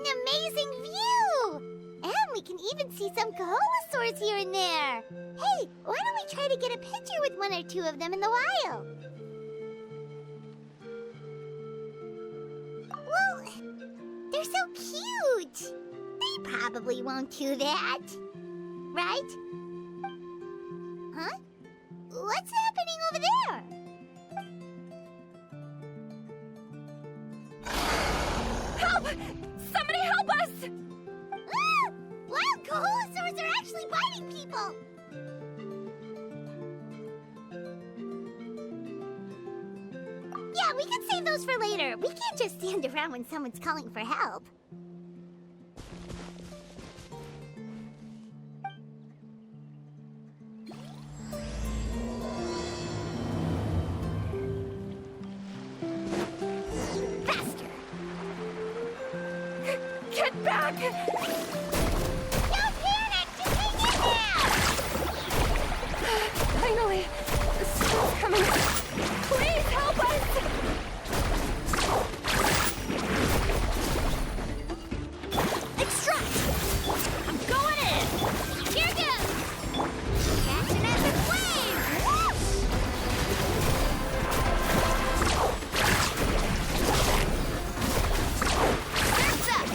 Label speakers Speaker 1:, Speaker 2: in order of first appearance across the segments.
Speaker 1: an amazing view! And we can even see some Kaholasaurs here and there. Hey, why don't we try to get a picture with one or two of them in the wild? Well, they're so cute. They probably won't do that. Right? Huh? What's happening over there?
Speaker 2: Help! Somebody help us!
Speaker 1: Ah! Wild Kaholasaurs are actually biting people! Yeah, we can save those for later. We can't just stand around when someone's calling for help. Faster!
Speaker 2: Get back!
Speaker 1: Don't panic! Just hang in there!
Speaker 2: Finally! The storm's coming! Please help us!
Speaker 1: Extract! I'm going in! Here goes! Catch an epic wave! Whoosh! Surf's up!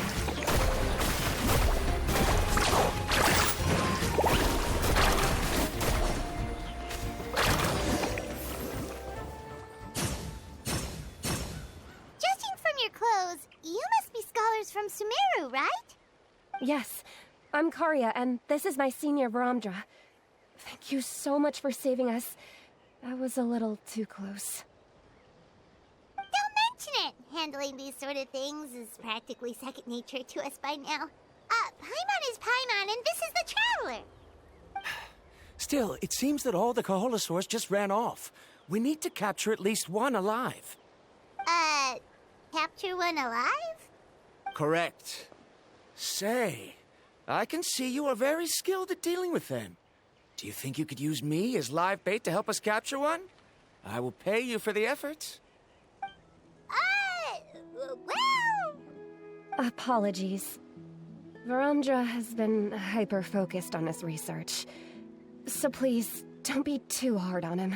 Speaker 1: Judging from your clothes, you must be scholars from Sumeru, right?
Speaker 2: Yes, I'm Karya, and this is my senior Varamdra. Thank you so much for saving us. That was a little too close.
Speaker 1: Don't mention it! Handling these sort of things is practically second nature to us by now. Paimon is Paimon, and this is the Traveler!
Speaker 3: Still, it seems that all the Kaholasaurs just ran off. We need to capture at least one alive.
Speaker 1: Capture one alive?
Speaker 3: Correct. Say, I can see you are very skilled at dealing with them. Do you think you could use me as live bait to help us capture one? I will pay you for the effort.
Speaker 1: Well...
Speaker 2: Apologies. Varamdra has been hyper-focused on his research. So please, don't be too hard on him.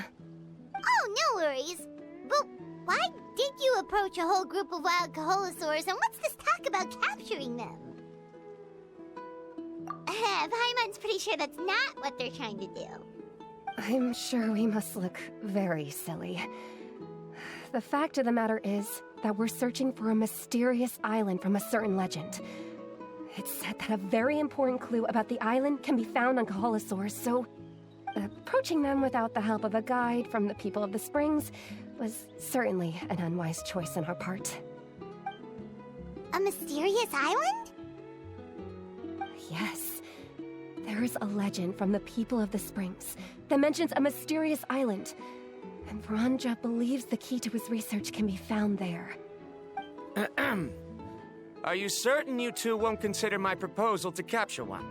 Speaker 1: Oh, no worries. But why did you approach a whole group of wild Kaholasaurs, and what's this talk about capturing them? Paimon's pretty sure that's not what they're trying to do.
Speaker 2: I'm sure we must look very silly. The fact of the matter is that we're searching for a mysterious island from a certain legend. It's said that a very important clue about the island can be found on Kaholasaurs, so approaching them without the help of a guide from the people of the springs was certainly an unwise choice on our part.
Speaker 1: A mysterious island?
Speaker 2: Yes. There is a legend from the people of the springs that mentions a mysterious island, and Varamdra believes the key to his research can be found there.
Speaker 3: Are you certain you two won't consider my proposal to capture one?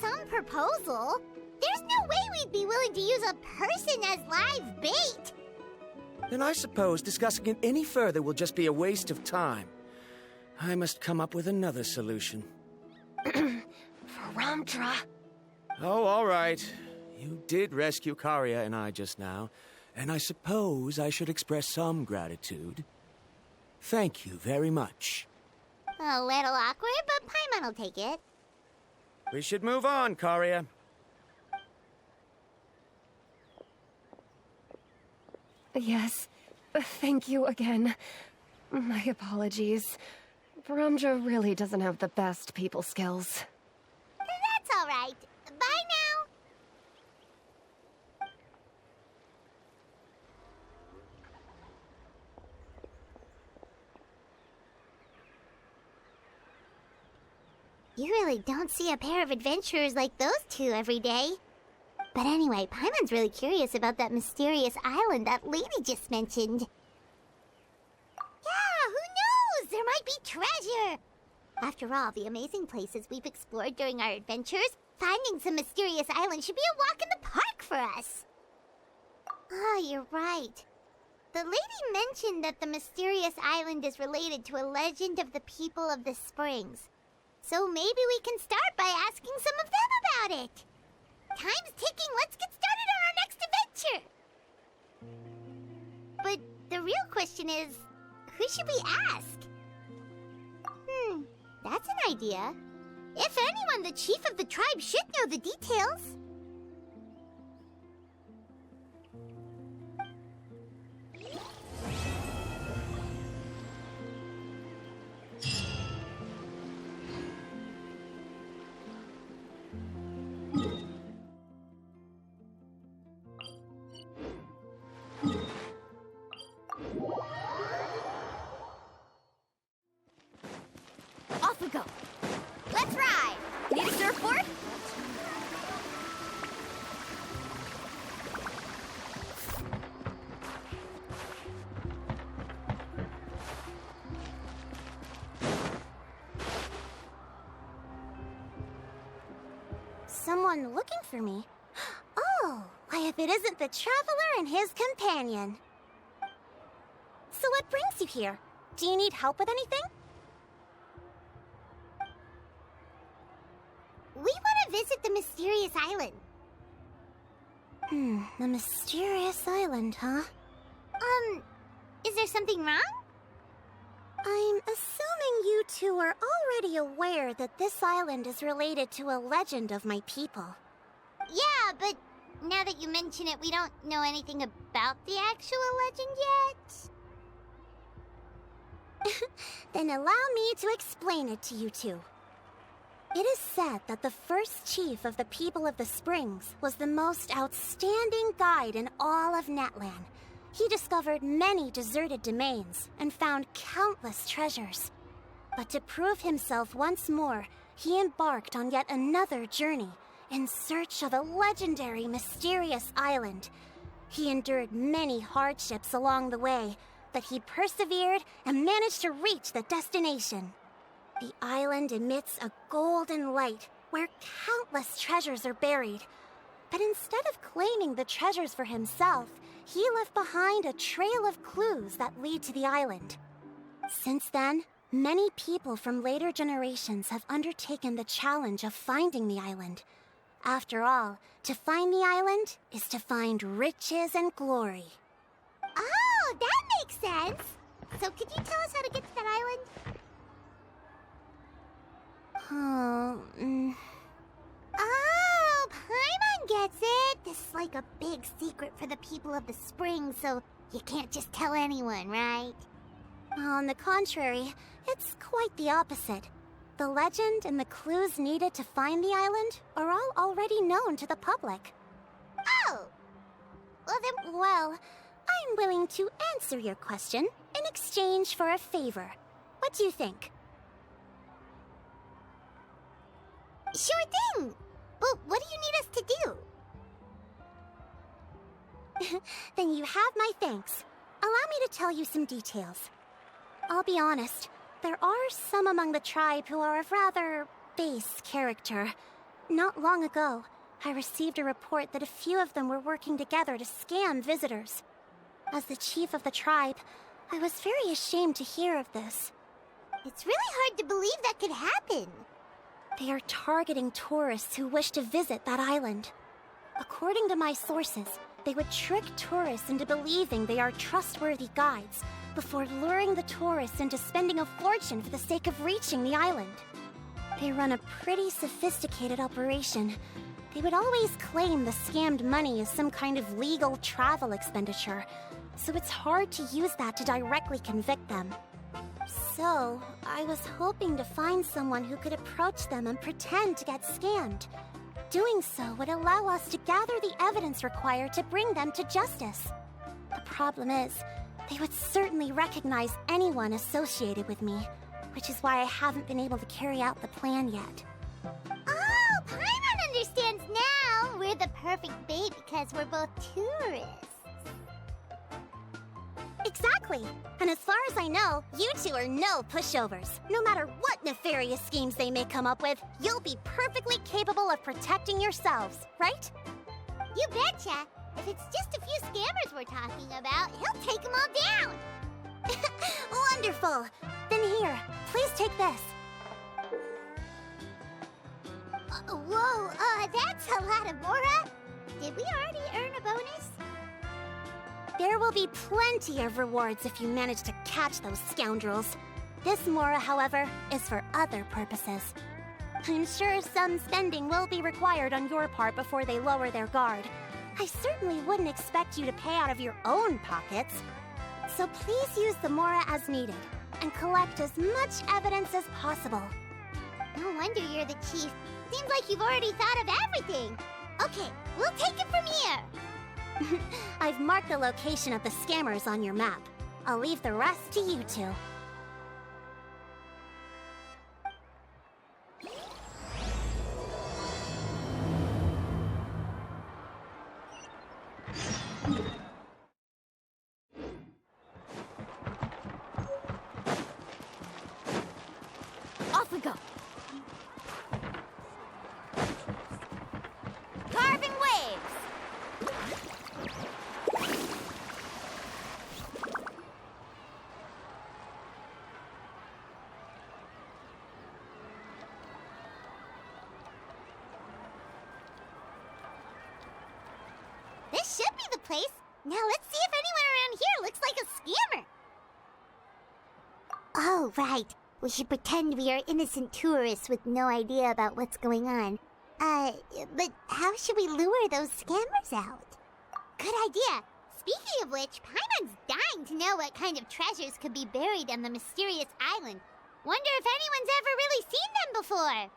Speaker 1: Some proposal? There's no way we'd be willing to use a person as live bait!
Speaker 3: Then I suppose discussing it any further will just be a waste of time. I must come up with another solution.
Speaker 2: Varamdra!
Speaker 3: Oh, all right. You did rescue Karya and I just now, and I suppose I should express some gratitude. Thank you very much.
Speaker 1: A little awkward, but Paimon will take it.
Speaker 3: We should move on, Karya.
Speaker 2: Yes, thank you again. My apologies. Varamdra really doesn't have the best people skills.
Speaker 1: That's all right. Bye now. You really don't see a pair of adventurers like those two every day. But anyway, Paimon's really curious about that mysterious island that lady just mentioned. Yeah, who knows? There might be treasure! After all, the amazing places we've explored during our adventures, finding some mysterious island should be a walk in the park for us. Oh, you're right. The lady mentioned that the mysterious island is related to a legend of the people of the springs. So maybe we can start by asking some of them about it. Time's ticking, let's get started on our next adventure! But the real question is, who should we ask? That's an idea. If anyone, the chief of the tribe should know the details.
Speaker 4: Off we go. Let's ride. Need a surfboard?
Speaker 1: Someone looking for me? Oh, why if it isn't the traveler and his companion.
Speaker 4: So what brings you here? Do you need help with anything?
Speaker 1: We want to visit the mysterious island.
Speaker 4: The mysterious island, huh?
Speaker 1: Is there something wrong?
Speaker 4: I'm assuming you two are already aware that this island is related to a legend of my people.
Speaker 1: Yeah, but now that you mention it, we don't know anything about the actual legend yet.
Speaker 4: Then allow me to explain it to you two. It is said that the first chief of the people of the Springs was the most outstanding guide in all of Natlan. He discovered many deserted domains and found countless treasures. But to prove himself once more, he embarked on yet another journey in search of a legendary, mysterious island. He endured many hardships along the way, but he persevered and managed to reach the destination. The island emits a golden light where countless treasures are buried. But instead of claiming the treasures for himself, he left behind a trail of clues that lead to the island. Since then, many people from later generations have undertaken the challenge of finding the island. After all, to find the island is to find riches and glory.
Speaker 1: Oh, that makes sense. So could you tell us how to get to that island? Oh, Paimon gets it. This is like a big secret for the people of the spring, so you can't just tell anyone, right?
Speaker 4: On the contrary, it's quite the opposite. The legend and the clues needed to find the island are all already known to the public.
Speaker 1: Oh!
Speaker 4: Well, I'm willing to answer your question in exchange for a favor. What do you think?
Speaker 1: Sure thing! But what do you need us to do?
Speaker 4: Then you have my thanks. Allow me to tell you some details. I'll be honest, there are some among the tribe who are of rather base character. Not long ago, I received a report that a few of them were working together to scam visitors. As the chief of the tribe, I was very ashamed to hear of this.
Speaker 1: It's really hard to believe that could happen.
Speaker 4: They are targeting tourists who wish to visit that island. According to my sources, they would trick tourists into believing they are trustworthy guides before luring the tourists into spending a fortune for the sake of reaching the island. They run a pretty sophisticated operation. They would always claim the scammed money is some kind of legal travel expenditure, so it's hard to use that to directly convict them. So, I was hoping to find someone who could approach them and pretend to get scammed. Doing so would allow us to gather the evidence required to bring them to justice. The problem is, they would certainly recognize anyone associated with me, which is why I haven't been able to carry out the plan yet.
Speaker 1: Oh, Paimon understands now! We're the perfect bait because we're both tourists.
Speaker 4: Exactly! And as far as I know, you two are no pushovers. No matter what nefarious schemes they may come up with, you'll be perfectly capable of protecting yourselves, right?
Speaker 1: You betcha! If it's just a few scammers we're talking about, he'll take them all down.
Speaker 4: Wonderful! Then here, please take this.
Speaker 1: Whoa, that's a lot of Mora. Did we already earn a bonus?
Speaker 4: There will be plenty of rewards if you manage to catch those scoundrels. This Mora, however, is for other purposes. I'm sure some spending will be required on your part before they lower their guard. I certainly wouldn't expect you to pay out of your own pockets. So please use the Mora as needed, and collect as much evidence as possible.
Speaker 1: No wonder you're the chief. Seems like you've already thought of everything. Okay, we'll take it from here.
Speaker 4: I've marked the location of the scammers on your map. I'll leave the rest to you two.
Speaker 1: Off we go. Carving waves. This should be the place. Now let's see if anyone around here looks like a scammer. Oh, right. We should pretend we are innocent tourists with no idea about what's going on. But how should we lure those scammers out? Good idea. Speaking of which, Paimon's dying to know what kind of treasures could be buried on the mysterious island. Wonder if anyone's ever really seen them before.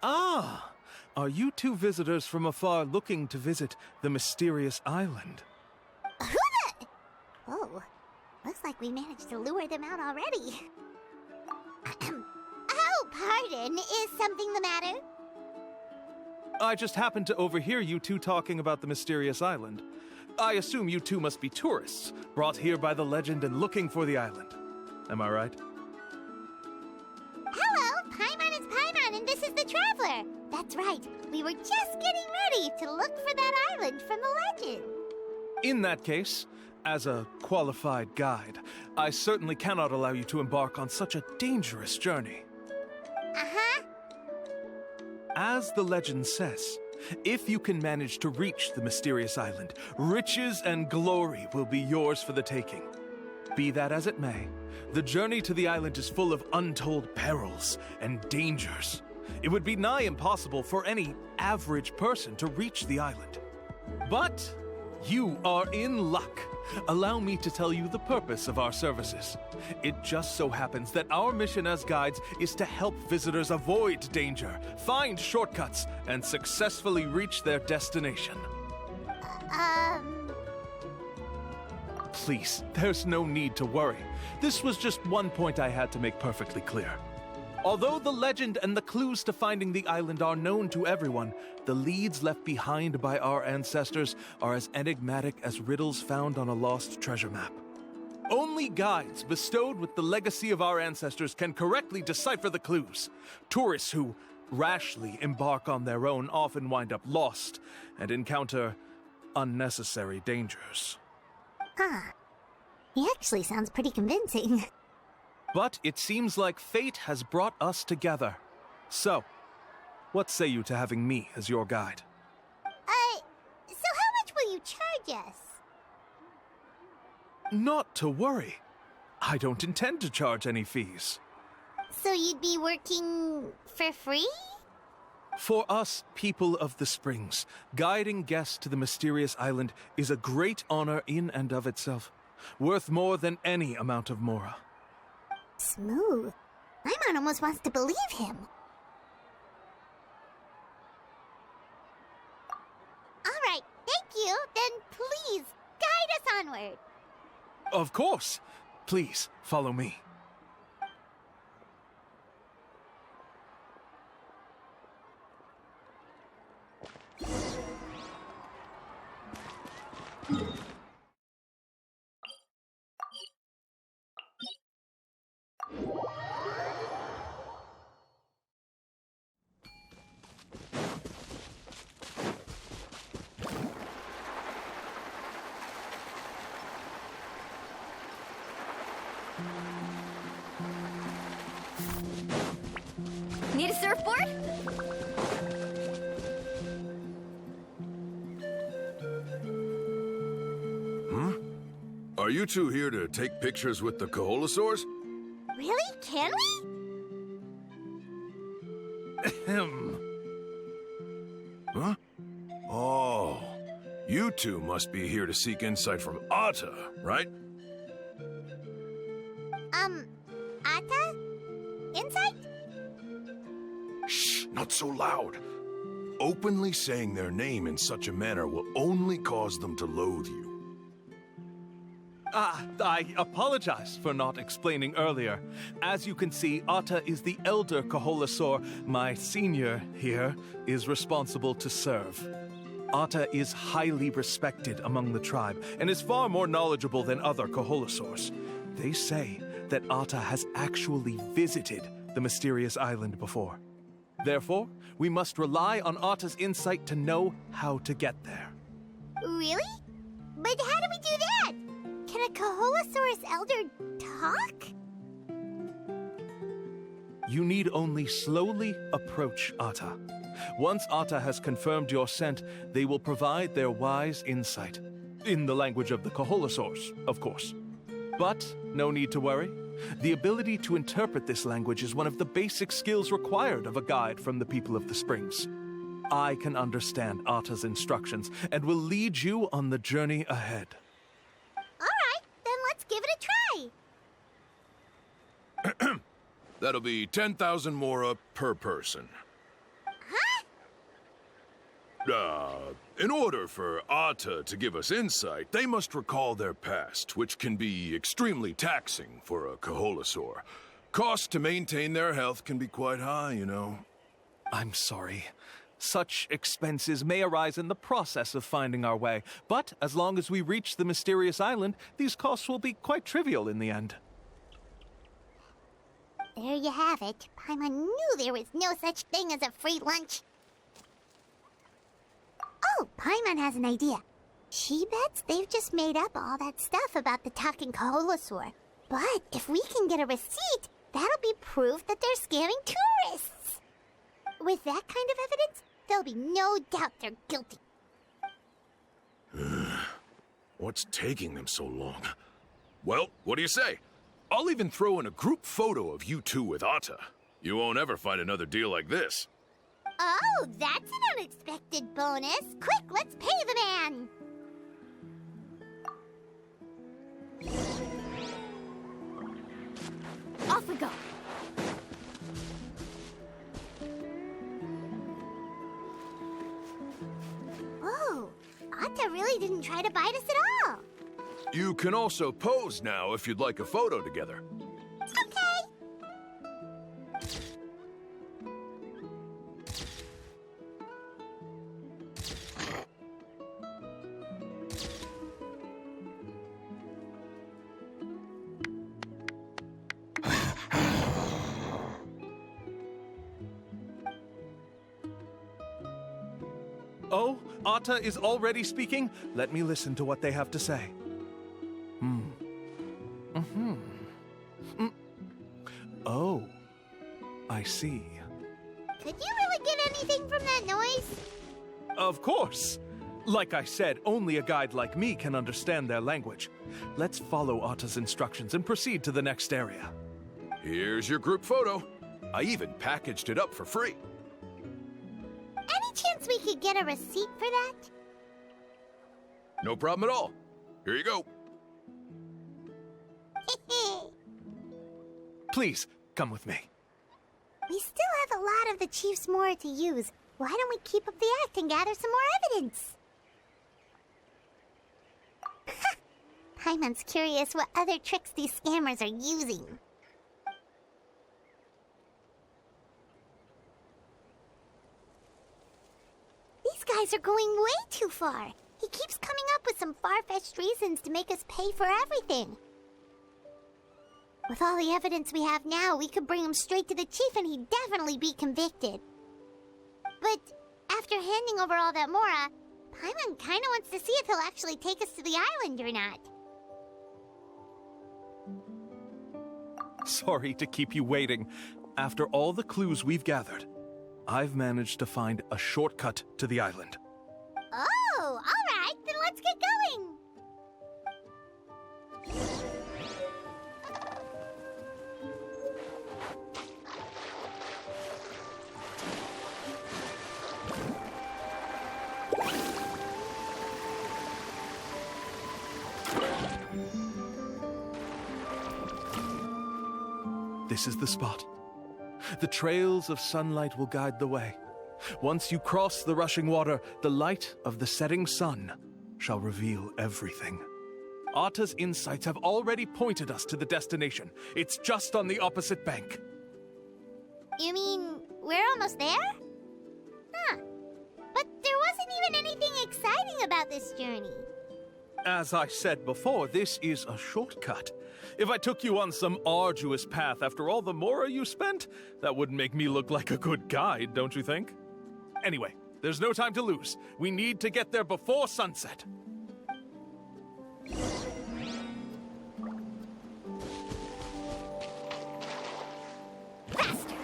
Speaker 5: Ah! Are you two visitors from afar looking to visit the mysterious island?
Speaker 1: Who the... Oh, looks like we managed to lure them out already. Oh, pardon. Is something the matter?
Speaker 5: I just happened to overhear you two talking about the mysterious island. I assume you two must be tourists, brought here by the legend and looking for the island. Am I right?
Speaker 1: Hello, Paimon is Paimon, and this is the Traveler. That's right. We were just getting ready to look for that island from the legend.
Speaker 5: In that case, as a qualified guide, I certainly cannot allow you to embark on such a dangerous journey.
Speaker 1: Uh-huh.
Speaker 5: As the legend says, if you can manage to reach the mysterious island, riches and glory will be yours for the taking. Be that as it may, the journey to the island is full of untold perils and dangers. It would be nigh impossible for any average person to reach the island. But you are in luck. Allow me to tell you the purpose of our services. It just so happens that our mission as guides is to help visitors avoid danger, find shortcuts, and successfully reach their destination. Please, there's no need to worry. This was just one point I had to make perfectly clear. Although the legend and the clues to finding the island are known to everyone, the leads left behind by our ancestors are as enigmatic as riddles found on a lost treasure map. Only guides bestowed with the legacy of our ancestors can correctly decipher the clues. Tourists who rashly embark on their own often wind up lost and encounter unnecessary dangers.
Speaker 1: Huh. He actually sounds pretty convincing.
Speaker 5: But it seems like fate has brought us together. So, what say you to having me as your guide?
Speaker 1: So how much will you charge us?
Speaker 5: Not to worry. I don't intend to charge any fees.
Speaker 1: So you'd be working for free?
Speaker 5: For us, people of the Springs, guiding guests to the mysterious island is a great honor in and of itself, worth more than any amount of Mora.
Speaker 1: Smooth. Paimon almost wants to believe him. All right, thank you. Then please, guide us onward.
Speaker 5: Of course. Please, follow me.
Speaker 2: Need a surfboard?
Speaker 6: Are you two here to take pictures with the Koholosaurs?
Speaker 1: Really? Can we?
Speaker 5: Ahem.
Speaker 6: Huh? Oh, you two must be here to seek insight from Atta, right?
Speaker 1: Atta? Insight?
Speaker 6: Shh, not so loud. Openly saying their name in such a manner will only cause them to loathe you.
Speaker 5: I apologize for not explaining earlier. As you can see, Atta is the elder Koholosaur. My senior here is responsible to serve. Atta is highly respected among the tribe and is far more knowledgeable than other Koholosaurs. They say that Atta has actually visited the mysterious island before. Therefore, we must rely on Atta's insight to know how to get there.
Speaker 1: Really? But how do we do that? Can a Koholosaurus elder talk?
Speaker 5: You need only slowly approach Atta. Once Atta has confirmed your scent, they will provide their wise insight. In the language of the Koholosaurs, of course. But no need to worry. The ability to interpret this language is one of the basic skills required of a guide from the people of the Springs. I can understand Atta's instructions and will lead you on the journey ahead.
Speaker 1: Alright, then let's give it a try.
Speaker 6: That'll be 10,000 mora per person.
Speaker 1: Huh?
Speaker 6: In order for Atta to give us insight, they must recall their past, which can be extremely taxing for a Koholosaur. Costs to maintain their health can be quite high, you know.
Speaker 5: I'm sorry. Such expenses may arise in the process of finding our way, but as long as we reach the mysterious island, these costs will be quite trivial in the end.
Speaker 1: There you have it. Paimon knew there was no such thing as a free lunch. Oh, Paimon has an idea. She bets they've just made up all that stuff about the talking Koholosaur. But if we can get a receipt, that'll be proof that they're scamming tourists. With that kind of evidence, there'll be no doubt they're guilty.
Speaker 6: What's taking them so long? Well, what do you say? I'll even throw in a group photo of you two with Atta. You won't ever find another deal like this.
Speaker 1: Oh, that's an unexpected bonus. Quick, let's pay the man.
Speaker 2: Off we go.
Speaker 1: Whoa, Atta really didn't try to bite us at all.
Speaker 6: You can also pose now if you'd like a photo together.
Speaker 1: Okay.
Speaker 5: Oh, Atta is already speaking? Let me listen to what they have to say. Oh, I see.
Speaker 1: Could you really get anything from that noise?
Speaker 5: Of course. Like I said, only a guide like me can understand their language. Let's follow Atta's instructions and proceed to the next area.
Speaker 6: Here's your group photo. I even packaged it up for free.
Speaker 1: Any chance we could get a receipt for that?
Speaker 6: No problem at all. Here you go.
Speaker 5: Please, come with me.
Speaker 1: We still have a lot of the chief's mora to use. Why don't we keep up the act and gather some more evidence? Paimon's curious what other tricks these scammers are using. These guys are going way too far. He keeps coming up with some far-fetched reasons to make us pay for everything. With all the evidence we have now, we could bring him straight to the chief and he'd definitely be convicted. But after handing over all that mora, Paimon kinda wants to see if he'll actually take us to the island or not.
Speaker 5: Sorry to keep you waiting. After all the clues we've gathered, I've managed to find a shortcut to the island.
Speaker 1: Oh, all right, then let's get going.
Speaker 5: This is the spot. The trails of sunlight will guide the way. Once you cross the rushing water, the light of the setting sun shall reveal everything. Atta's insights have already pointed us to the destination. It's just on the opposite bank.
Speaker 1: You mean we're almost there? Huh. But there wasn't even anything exciting about this journey.
Speaker 5: As I said before, this is a shortcut. If I took you on some arduous path after all the mora you spent, that wouldn't make me look like a good guide, don't you think? Anyway, there's no time to lose. We need to get there before sunset.
Speaker 1: Faster!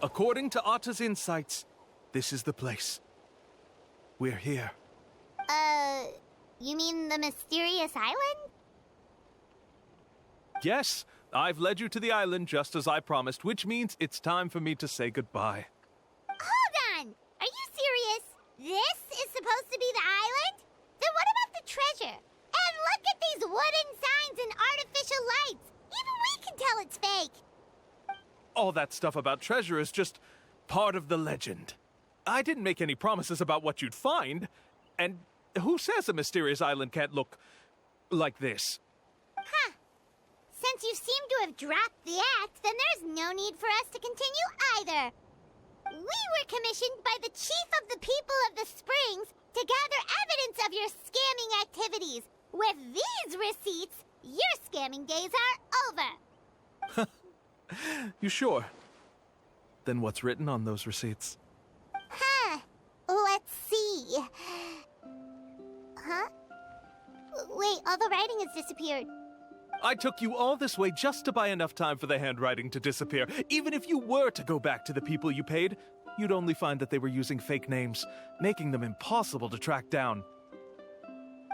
Speaker 5: According to Atta's insights, this is the place. We're here.
Speaker 1: You mean the mysterious island?
Speaker 5: Yes, I've led you to the island just as I promised, which means it's time for me to say goodbye.
Speaker 1: Hold on! Are you serious? This is supposed to be the island? Then what about the treasure? And look at these wooden signs and artificial lights! Even we can tell it's fake!
Speaker 5: All that stuff about treasure is just part of the legend. I didn't make any promises about what you'd find. And who says a mysterious island can't look like this?
Speaker 1: Huh. Since you seem to have dropped the act, then there's no need for us to continue either. We were commissioned by the chief of the people of the Springs to gather evidence of your scamming activities. With these receipts, your scamming days are over.
Speaker 5: You sure? Then what's written on those receipts?
Speaker 1: Huh. Let's see. Huh? Wait, all the writing has disappeared.
Speaker 5: I took you all this way just to buy enough time for the handwriting to disappear. Even if you were to go back to the people you paid, you'd only find that they were using fake names, making them impossible to track down.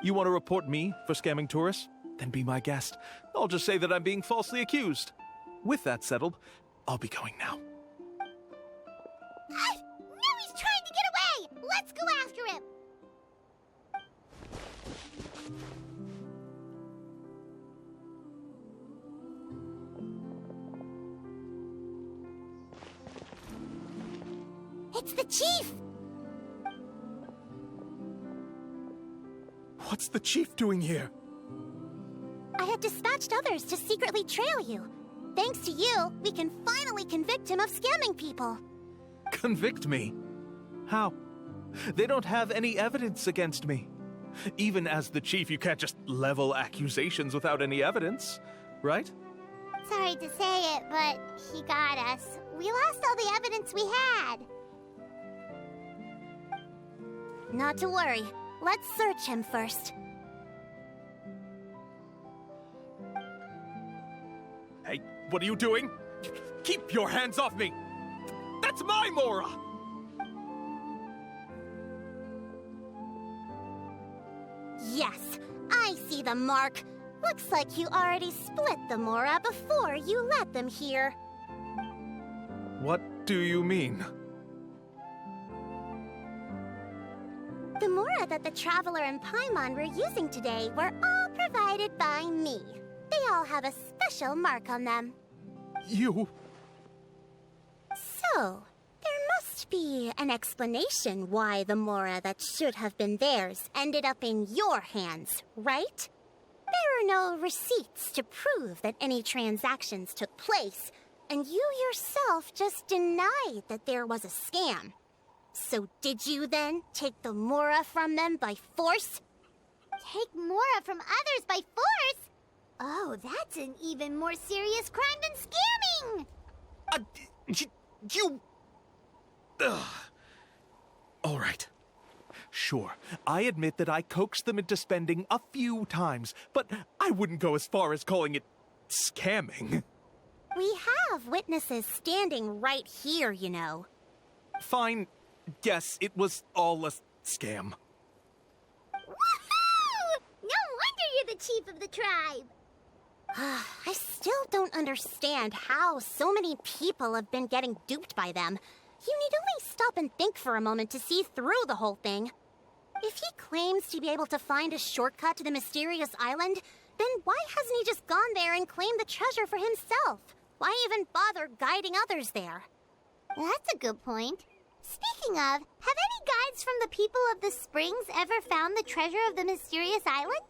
Speaker 5: You want to report me for scamming tourists? Then be my guest. I'll just say that I'm being falsely accused. With that settled, I'll be going now.
Speaker 1: Now he's trying to get away! Let's go after him! It's the chief!
Speaker 5: What's the chief doing here?
Speaker 4: I had dispatched others to secretly trail you. Thanks to you, we can finally convict him of scamming people.
Speaker 5: Convict me? How? They don't have any evidence against me. Even as the chief, you can't just level accusations without any evidence, right?
Speaker 1: Sorry to say it, but he got us. We lost all the evidence we had.
Speaker 4: Not to worry. Let's search him first.
Speaker 5: Hey, what are you doing? Keep your hands off me! That's my Mora!
Speaker 4: Yes, I see the mark. Looks like you already split the Mora before you let them here.
Speaker 5: What do you mean?
Speaker 4: The Mora that the Traveler and Paimon were using today were all provided by me. They all have a special mark on them.
Speaker 5: You...
Speaker 4: So, there must be an explanation why the Mora that should have been theirs ended up in your hands, right? There are no receipts to prove that any transactions took place, and you yourself just denied that there was a scam. So did you then take the Mora from them by force?
Speaker 1: Take Mora from others by force? Oh, that's an even more serious crime than scamming!
Speaker 5: You... All right. Sure, I admit that I coaxed them into spending a few times, but I wouldn't go as far as calling it scamming.
Speaker 4: We have witnesses standing right here, you know.
Speaker 5: Fine. Yes, it was all a scam.
Speaker 1: Woohoo! No wonder you're the chief of the tribe!
Speaker 4: I still don't understand how so many people have been getting duped by them. You need only stop and think for a moment to see through the whole thing. If he claims to be able to find a shortcut to the mysterious island, then why hasn't he just gone there and claimed the treasure for himself? Why even bother guiding others there?
Speaker 1: That's a good point. Speaking of, have any guides from the people of the springs ever found the treasure of the mysterious island?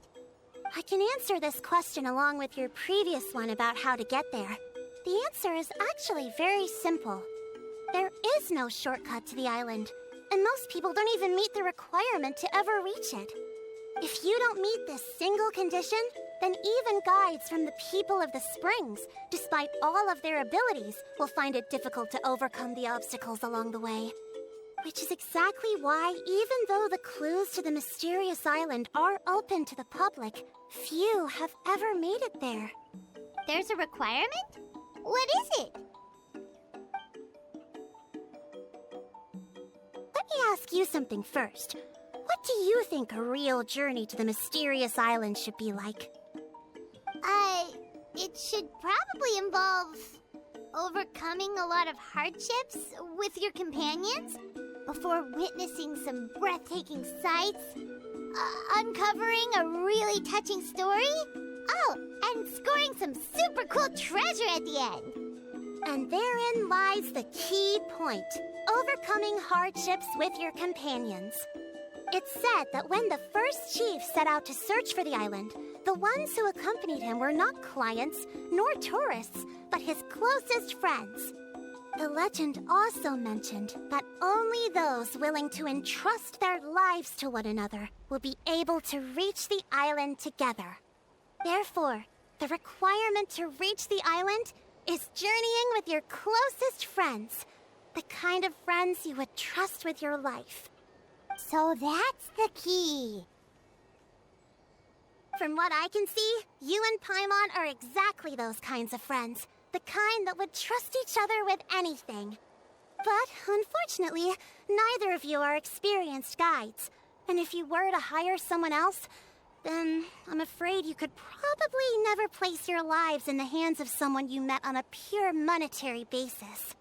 Speaker 4: I can answer this question along with your previous one about how to get there. The answer is actually very simple. There is no shortcut to the island, and most people don't even meet the requirement to ever reach it. If you don't meet this single condition, then even guides from the people of the springs, despite all of their abilities, will find it difficult to overcome the obstacles along the way. Which is exactly why, even though the clues to the mysterious island are open to the public, few have ever made it there.
Speaker 1: There's a requirement? What is it?
Speaker 4: Let me ask you something first. What do you think a real journey to the mysterious island should be like?
Speaker 1: It should probably involve overcoming a lot of hardships with your companions before witnessing some breathtaking sights, uncovering a really touching story, and scoring some super cool treasure at the end.
Speaker 4: And therein lies the key point, overcoming hardships with your companions. It's said that when the first chief set out to search for the island, the ones who accompanied him were not clients nor tourists, but his closest friends. The legend also mentioned that only those willing to entrust their lives to one another will be able to reach the island together. Therefore, the requirement to reach the island is journeying with your closest friends, the kind of friends you would trust with your life.
Speaker 1: So that's the key.
Speaker 4: From what I can see, you and Paimon are exactly those kinds of friends. The kind that would trust each other with anything. But, unfortunately, neither of you are experienced guides. And if you were to hire someone else, then I'm afraid you could probably never place your lives in the hands of someone you met on a pure monetary basis.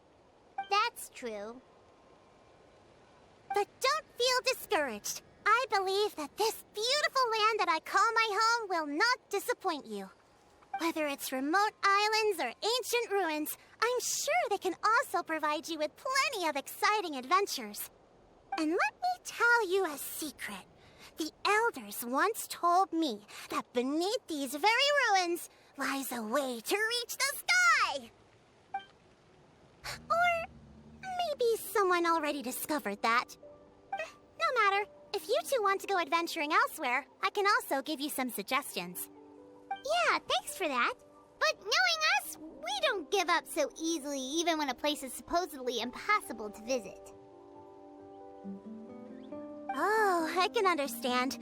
Speaker 1: That's true.
Speaker 4: But don't feel discouraged. I believe that this beautiful land that I call my home will not disappoint you. Whether it's remote islands or ancient ruins, I'm sure they can also provide you with plenty of exciting adventures. And let me tell you a secret. The elders once told me that beneath these very ruins lies a way to reach the sky. Or maybe someone already discovered that. No matter. If you two want to go adventuring elsewhere, I can also give you some suggestions.
Speaker 1: Yeah, thanks for that. But knowing us, we don't give up so easily even when a place is supposedly impossible to visit.
Speaker 4: Oh, I can understand.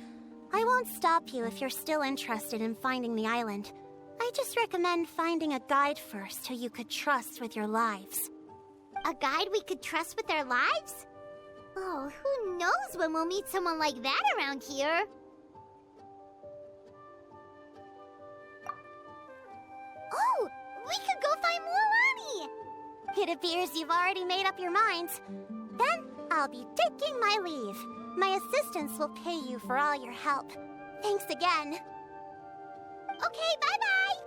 Speaker 4: I won't stop you if you're still interested in finding the island. I just recommend finding a guide first who you could trust with your lives.
Speaker 1: A guide we could trust with our lives? Oh, who knows when we'll meet someone like that around here? Oh, we could go find Mulani!
Speaker 4: It appears you've already made up your minds. Then I'll be taking my leave. My assistants will pay you for all your help. Thanks again.
Speaker 1: Okay, bye-bye!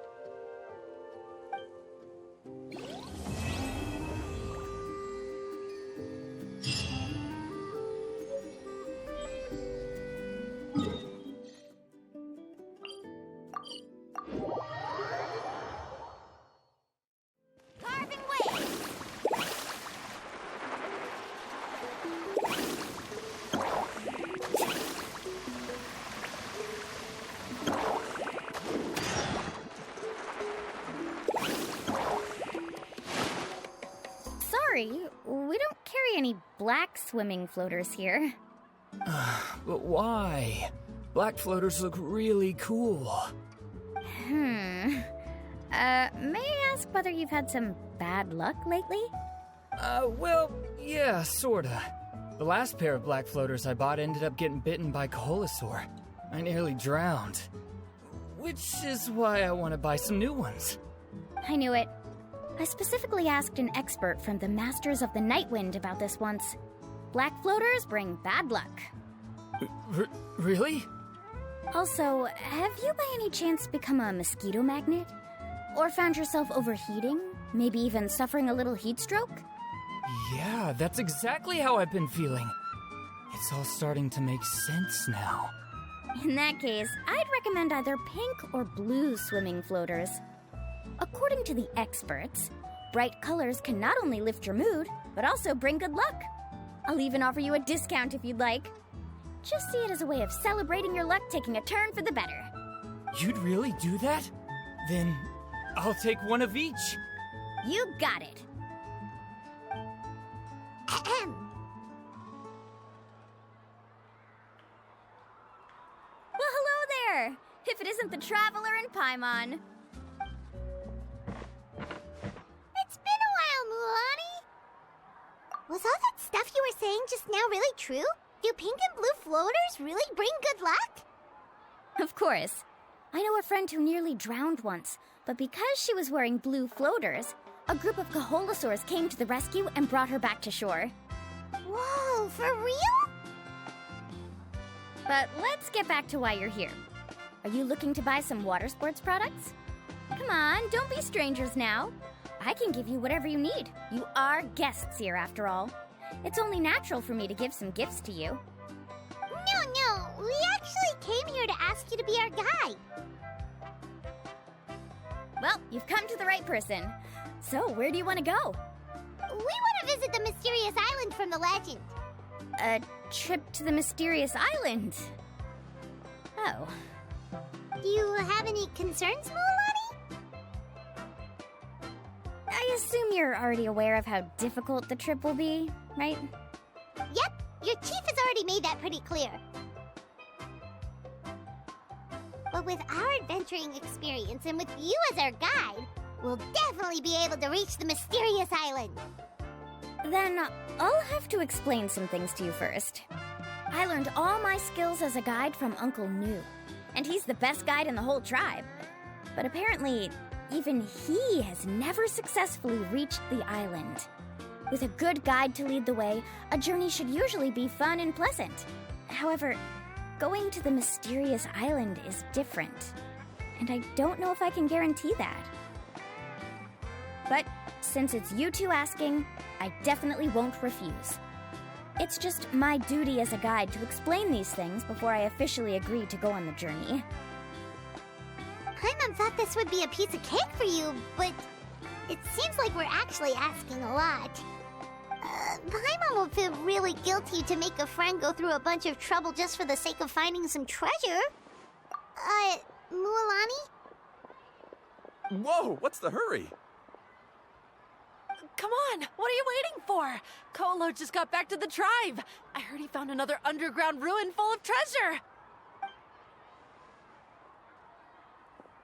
Speaker 4: Carving way!
Speaker 7: any black swimming floaters here.
Speaker 8: But why? Black floaters look really cool.
Speaker 7: May I ask whether you've had some bad luck lately?
Speaker 8: Well, yeah, sorta. The last pair of black floaters I bought ended up getting bitten by Koholosaur. I nearly drowned. Which is why I want to buy some new ones.
Speaker 7: I knew it. I specifically asked an expert from the Masters of the Nightwind about this once. Black floaters bring bad luck.
Speaker 8: Really?
Speaker 7: Also, have you by any chance become a mosquito magnet? Or found yourself overheating? Maybe even suffering a little heat stroke?
Speaker 8: Yeah, that's exactly how I've been feeling. It's all starting to make sense now.
Speaker 7: In that case, I'd recommend either pink or blue swimming floaters. According to the experts, bright colors can not only lift your mood, but also bring good luck. I'll even offer you a discount if you'd like. Just see it as a way of celebrating your luck taking a turn for the better.
Speaker 8: You'd really do that? Then I'll take one of each.
Speaker 7: You got it.
Speaker 1: Ahem.
Speaker 7: Well, hello there! If it isn't the Traveler in Paimon.
Speaker 1: It's been a while, Mulani. Was all that stuff you were saying just now really true? Do pink and blue floaters really bring good luck?
Speaker 7: Of course. I know a friend who nearly drowned once, but because she was wearing blue floaters, a group of Koholosaurs came to the rescue and brought her back to shore.
Speaker 1: Whoa, for real?
Speaker 7: But let's get back to why you're here. Are you looking to buy some water sports products? Come on, don't be strangers now. I can give you whatever you need. You are guests here, after all. It's only natural for me to give some gifts to you.
Speaker 1: No, we actually came here to ask you to be our guide.
Speaker 7: Well, you've come to the right person. So, where do you want to go?
Speaker 1: We want to visit the mysterious island from the legend.
Speaker 7: A trip to the mysterious island? Oh.
Speaker 1: Do you have any concerns, Mulani?
Speaker 7: I assume you're already aware of how difficult the trip will be, right?
Speaker 1: Yep, your chief has already made that pretty clear. But with our adventuring experience and with you as our guide, we'll definitely be able to reach the mysterious island.
Speaker 7: Then I'll have to explain some things to you first. I learned all my skills as a guide from Uncle Nu, and he's the best guide in the whole tribe. But apparently, even he has never successfully reached the island. With a good guide to lead the way, a journey should usually be fun and pleasant. However, going to the mysterious island is different, and I don't know if I can guarantee that. But since it's you two asking, I definitely won't refuse. It's just my duty as a guide to explain these things before I officially agree to go on the journey.
Speaker 1: Paimon thought this would be a piece of cake for you, but it seems like we're actually asking a lot. Paimon will feel really guilty to make a friend go through a bunch of trouble just for the sake of finding some treasure. Mulani?
Speaker 9: Whoa, what's the hurry?
Speaker 10: Come on, what are you waiting for? Kolo just got back to the tribe. I heard he found another underground ruin full of treasure.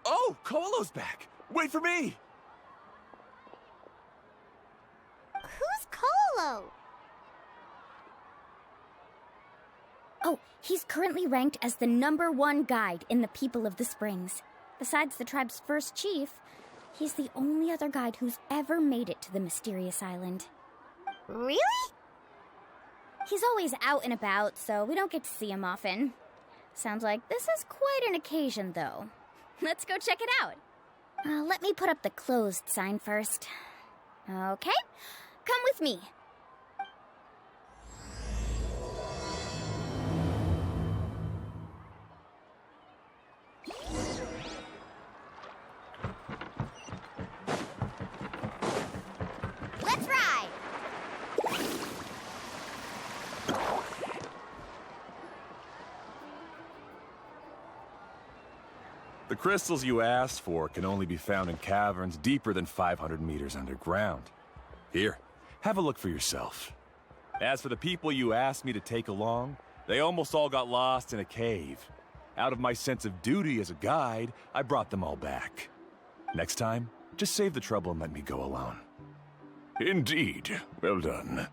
Speaker 9: Oh, Kolo's back. Wait for me.
Speaker 1: Who's Kolo?
Speaker 7: Oh, he's currently ranked as the #1 guide in the People of the Springs. Besides the tribe's first chief, he's the only other guide who's ever made it to the mysterious island.
Speaker 1: Really?
Speaker 7: He's always out and about, so we don't get to see him often. Sounds like this is quite an occasion, though. Let's go check it out. Let me put up the closed sign first. Okay, come with me. Let's ride!
Speaker 9: The crystals you asked for can only be found in caverns deeper than 500 meters underground. Here, have a look for yourself. As for the people you asked me to take along, they almost all got lost in a cave. Out of my sense of duty as a guide, I brought them all back. Next time, just save the trouble and let me go alone.
Speaker 6: Indeed. Well done.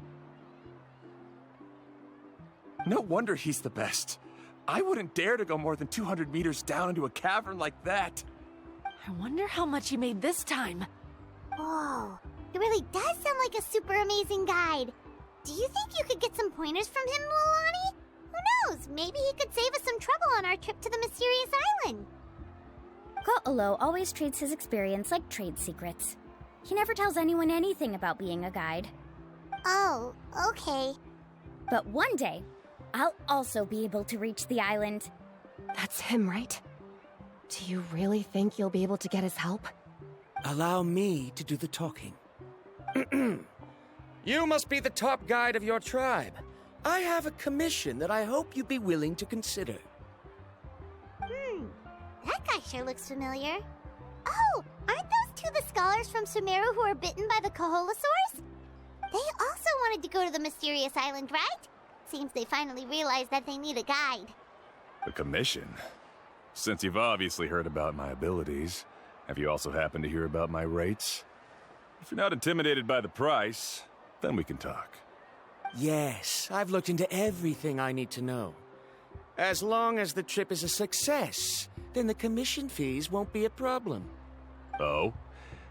Speaker 9: No wonder he's the best. I wouldn't dare to go more than 200 meters down into a cavern like that.
Speaker 10: I wonder how much he made this time.
Speaker 1: Whoa, it really does sound like a super amazing guide. Do you think you could get some pointers from him, Mulani? Who knows? Maybe he could save us some trouble on our trip to the mysterious island.
Speaker 7: Got Lo always treats his experience like trade secrets. He never tells anyone anything about being a guide.
Speaker 1: Oh, okay.
Speaker 7: But one day, I'll also be able to reach the island.
Speaker 2: That's him, right? Do you really think you'll be able to get his help?
Speaker 3: Allow me to do the talking. You must be the top guide of your tribe. I have a commission that I hope you'd be willing to consider.
Speaker 1: That guy sure looks familiar. Oh, aren't those two the scholars from Sumeru who were bitten by the Koholosaurs? They also wanted to go to the mysterious island, right? Seems they finally realized that they need a guide.
Speaker 6: A commission? Since you've obviously heard about my abilities, have you also happened to hear about my rates? If you're not intimidated by the price, then we can talk.
Speaker 3: Yes, I've looked into everything I need to know. As long as the trip is a success, then the commission fees won't be a problem.
Speaker 6: Oh?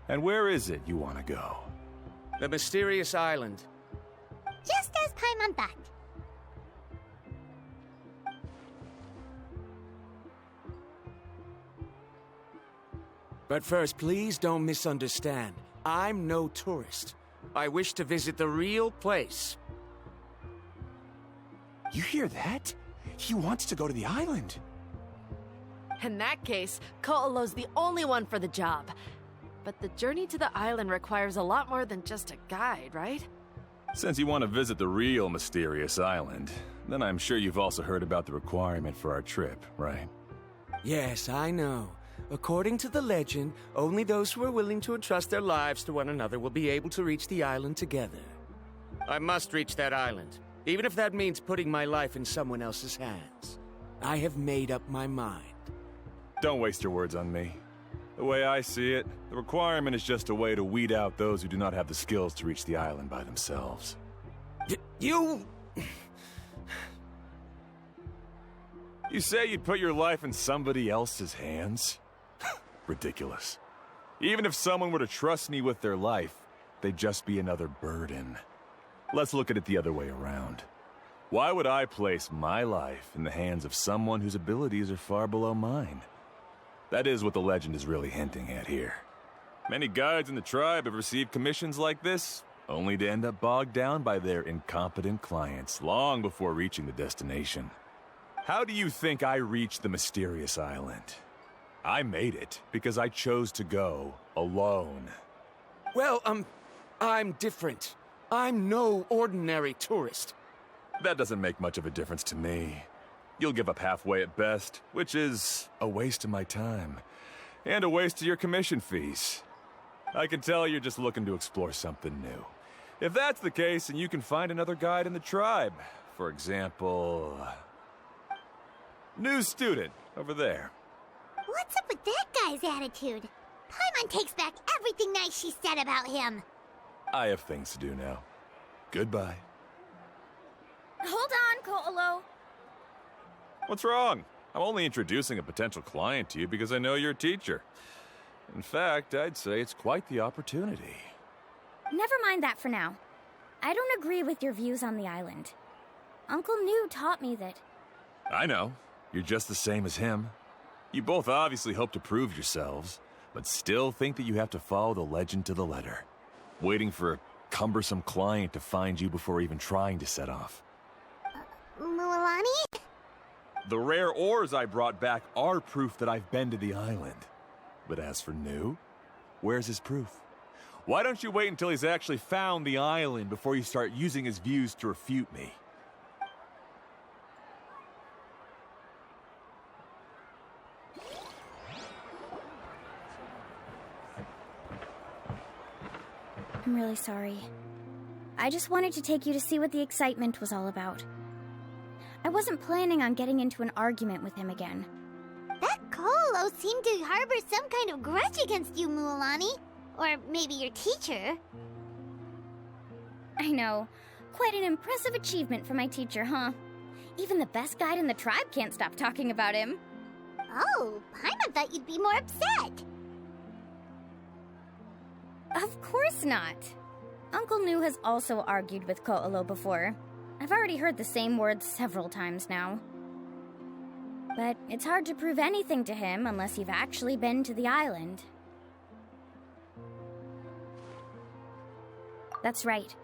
Speaker 6: And where is it you want to go?
Speaker 3: The mysterious island.
Speaker 1: Just as Paimon thought.
Speaker 3: But first, please don't misunderstand. I'm no tourist. I wish to visit the real place.
Speaker 9: You hear that? He wants to go to the island.
Speaker 10: In that case, Ko'olo's the only one for the job. But the journey to the island requires a lot more than just a guide, right?
Speaker 6: Since you want to visit the real mysterious island, then I'm sure you've also heard about the requirement for our trip, right?
Speaker 3: Yes, I know. According to the legend, only those who are willing to entrust their lives to one another will be able to reach the island together. I must reach that island, even if that means putting my life in someone else's hands. I have made up my mind.
Speaker 6: Don't waste your words on me. The way I see it, the requirement is just a way to weed out those who do not have the skills to reach the island by themselves.
Speaker 3: You
Speaker 6: say you'd put your life in somebody else's hands? Ridiculous. Even if someone were to trust me with their life, they'd just be another burden. Let's look at it the other way around. Why would I place my life in the hands of someone whose abilities are far below mine? That is what the legend is really hinting at here. Many guides in the tribe have received commissions like this, only to end up bogged down by their incompetent clients long before reaching the destination. How do you think I reached the mysterious island? I made it because I chose to go alone.
Speaker 3: Well, I'm different. I'm no ordinary tourist.
Speaker 6: That doesn't make much of a difference to me. You'll give up halfway at best, which is a waste of my time. And a waste of your commission fees. I can tell you're just looking to explore something new. If that's the case, then you can find another guide in the tribe. For example... new student, over there.
Speaker 1: What's up with that guy's attitude? Paimon takes back everything nice she said about him.
Speaker 6: I have things to do now. Goodbye.
Speaker 7: Hold on, Ko'olo.
Speaker 6: What's wrong? I'm only introducing a potential client to you because I know you're a teacher. In fact, I'd say it's quite the opportunity.
Speaker 7: Never mind that for now. I don't agree with your views on the island. Uncle New taught me that...
Speaker 6: I know. You're just the same as him. You both obviously hope to prove yourselves, but still think that you have to follow the legend to the letter. Waiting for a cumbersome client to find you before even trying to set off.
Speaker 1: Mulani?
Speaker 6: The rare ores I brought back are proof that I've been to the island. But as for New, where's his proof? Why don't you wait until he's actually found the island before you start using his views to refute me?
Speaker 7: I'm really sorry. I just wanted to take you to see what the excitement was all about. I wasn't planning on getting into an argument with him again.
Speaker 1: That Kou-Lo seemed to harbor some kind of grudge against you, Mulani. Or maybe your teacher.
Speaker 7: I know. Quite an impressive achievement for my teacher, huh? Even the best guide in the tribe can't stop talking about him.
Speaker 1: Oh, Paimon thought you'd be more upset.
Speaker 7: Of course not. Uncle Nu has also argued with Kou-Lo before. I've already heard the same words several times now. But it's hard to prove anything to him unless you've actually been to the island. That's right.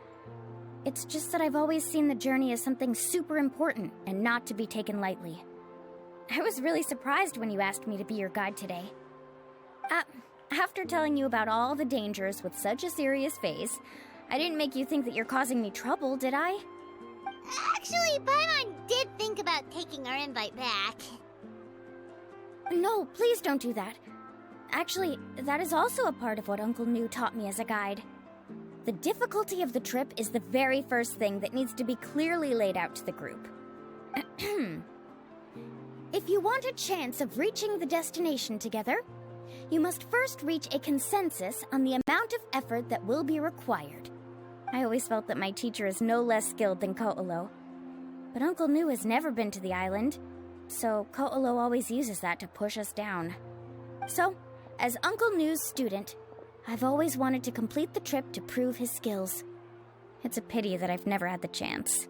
Speaker 7: It's just that I've always seen the journey as something super important and not to be taken lightly. I was really surprised when you asked me to be your guide today. After telling you about all the dangers with such a serious face, I didn't make you think that you're causing me trouble, did I?
Speaker 1: Actually, Paimon did think about taking our invite back.
Speaker 7: No, please don't do that. Actually, that is also a part of what Uncle Nu taught me as a guide. The difficulty of the trip is the very first thing that needs to be clearly laid out to the group. If you want a chance of reaching the destination together, you must first reach a consensus on the amount of effort that will be required. I always felt that my teacher is no less skilled than Kou-Lo. But Uncle Nu has never been to the island, so Kou-Lo always uses that to push us down. So, as Uncle Nu's student, I've always wanted to complete the trip to prove his skills. It's a pity that I've never had the chance.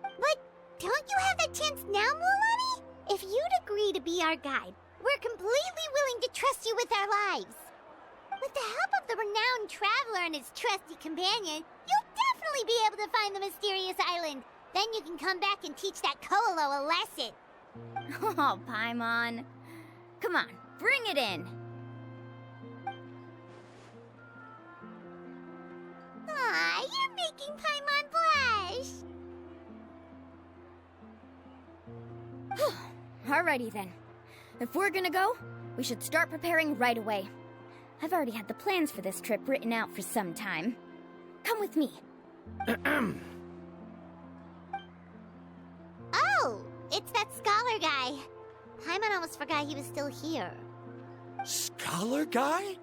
Speaker 1: But don't you have that chance now, Mulani? If you'd agree to be our guide, we're completely willing to trust you with our lives. With the help of the renowned traveler and his trusty companion, you'll definitely be able to find the mysterious island. Then you can come back and teach that Kou-Lo a lesson.
Speaker 7: Oh, Paimon. Come on, bring it in.
Speaker 1: Aw, you're making Paimon blush.
Speaker 7: Alrighty then. If we're gonna go, we should start preparing right away. I've already had the plans for this trip written out for some time. Come with me.
Speaker 1: Oh, it's that scholar guy. Paimon almost forgot he was still here.
Speaker 3: Scholar guy?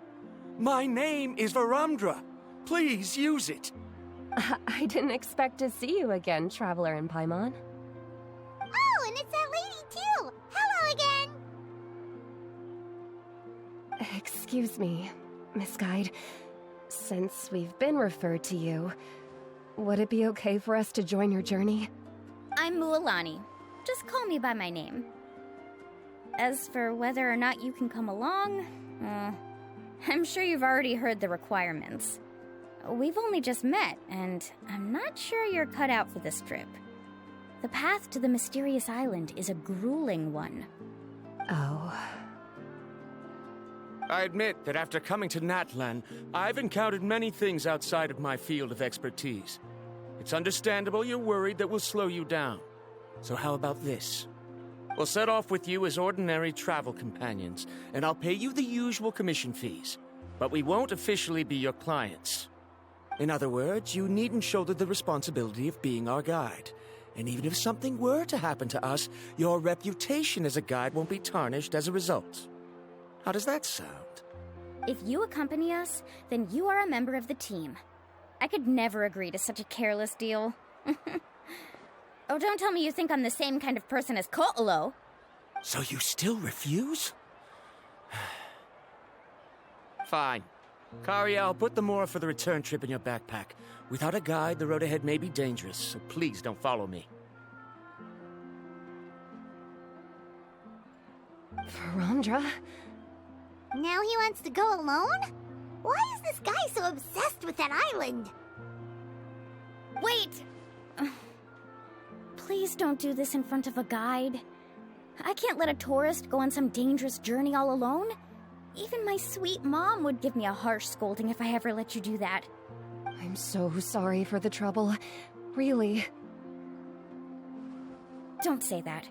Speaker 3: My name is Varamdra. Please use it.
Speaker 2: I didn't expect to see you again, Traveler and Paimon.
Speaker 1: Oh, and it's that lady too. Hello again.
Speaker 2: Excuse me, Miss Guide. Since we've been referred to you, would it be okay for us to join your journey?
Speaker 7: I'm Mulani. Just call me by my name. As for whether or not you can come along, I'm sure you've already heard the requirements. We've only just met, and I'm not sure you're cut out for this trip. The path to the mysterious island is a grueling one.
Speaker 2: Oh.
Speaker 3: I admit that after coming to Natlan, I've encountered many things outside of my field of expertise. It's understandable you're worried that we'll slow you down. So how about this? We'll set off with you as ordinary travel companions, and I'll pay you the usual commission fees. But we won't officially be your clients. In other words, you needn't shoulder the responsibility of being our guide. And even if something were to happen to us, your reputation as a guide won't be tarnished as a result. How does that sound?
Speaker 7: If you accompany us, then you are a member of the team. I could never agree to such a careless deal. Oh, don't tell me you think I'm the same kind of person as Kou-Lo.
Speaker 3: So you still refuse? Fine. Kariel, put the more for the return trip in your backpack. Without a guide, the road ahead may be dangerous, so please don't follow me.
Speaker 2: Varamdra?
Speaker 1: Now he wants to go alone? Why is this guy so obsessed with that island?
Speaker 7: Wait! Please don't do this in front of a guide. I can't let a tourist go on some dangerous journey all alone. Even my sweet mom would give me a harsh scolding if I ever let you do that.
Speaker 2: I'm so sorry for the trouble. Really.
Speaker 7: Don't say that.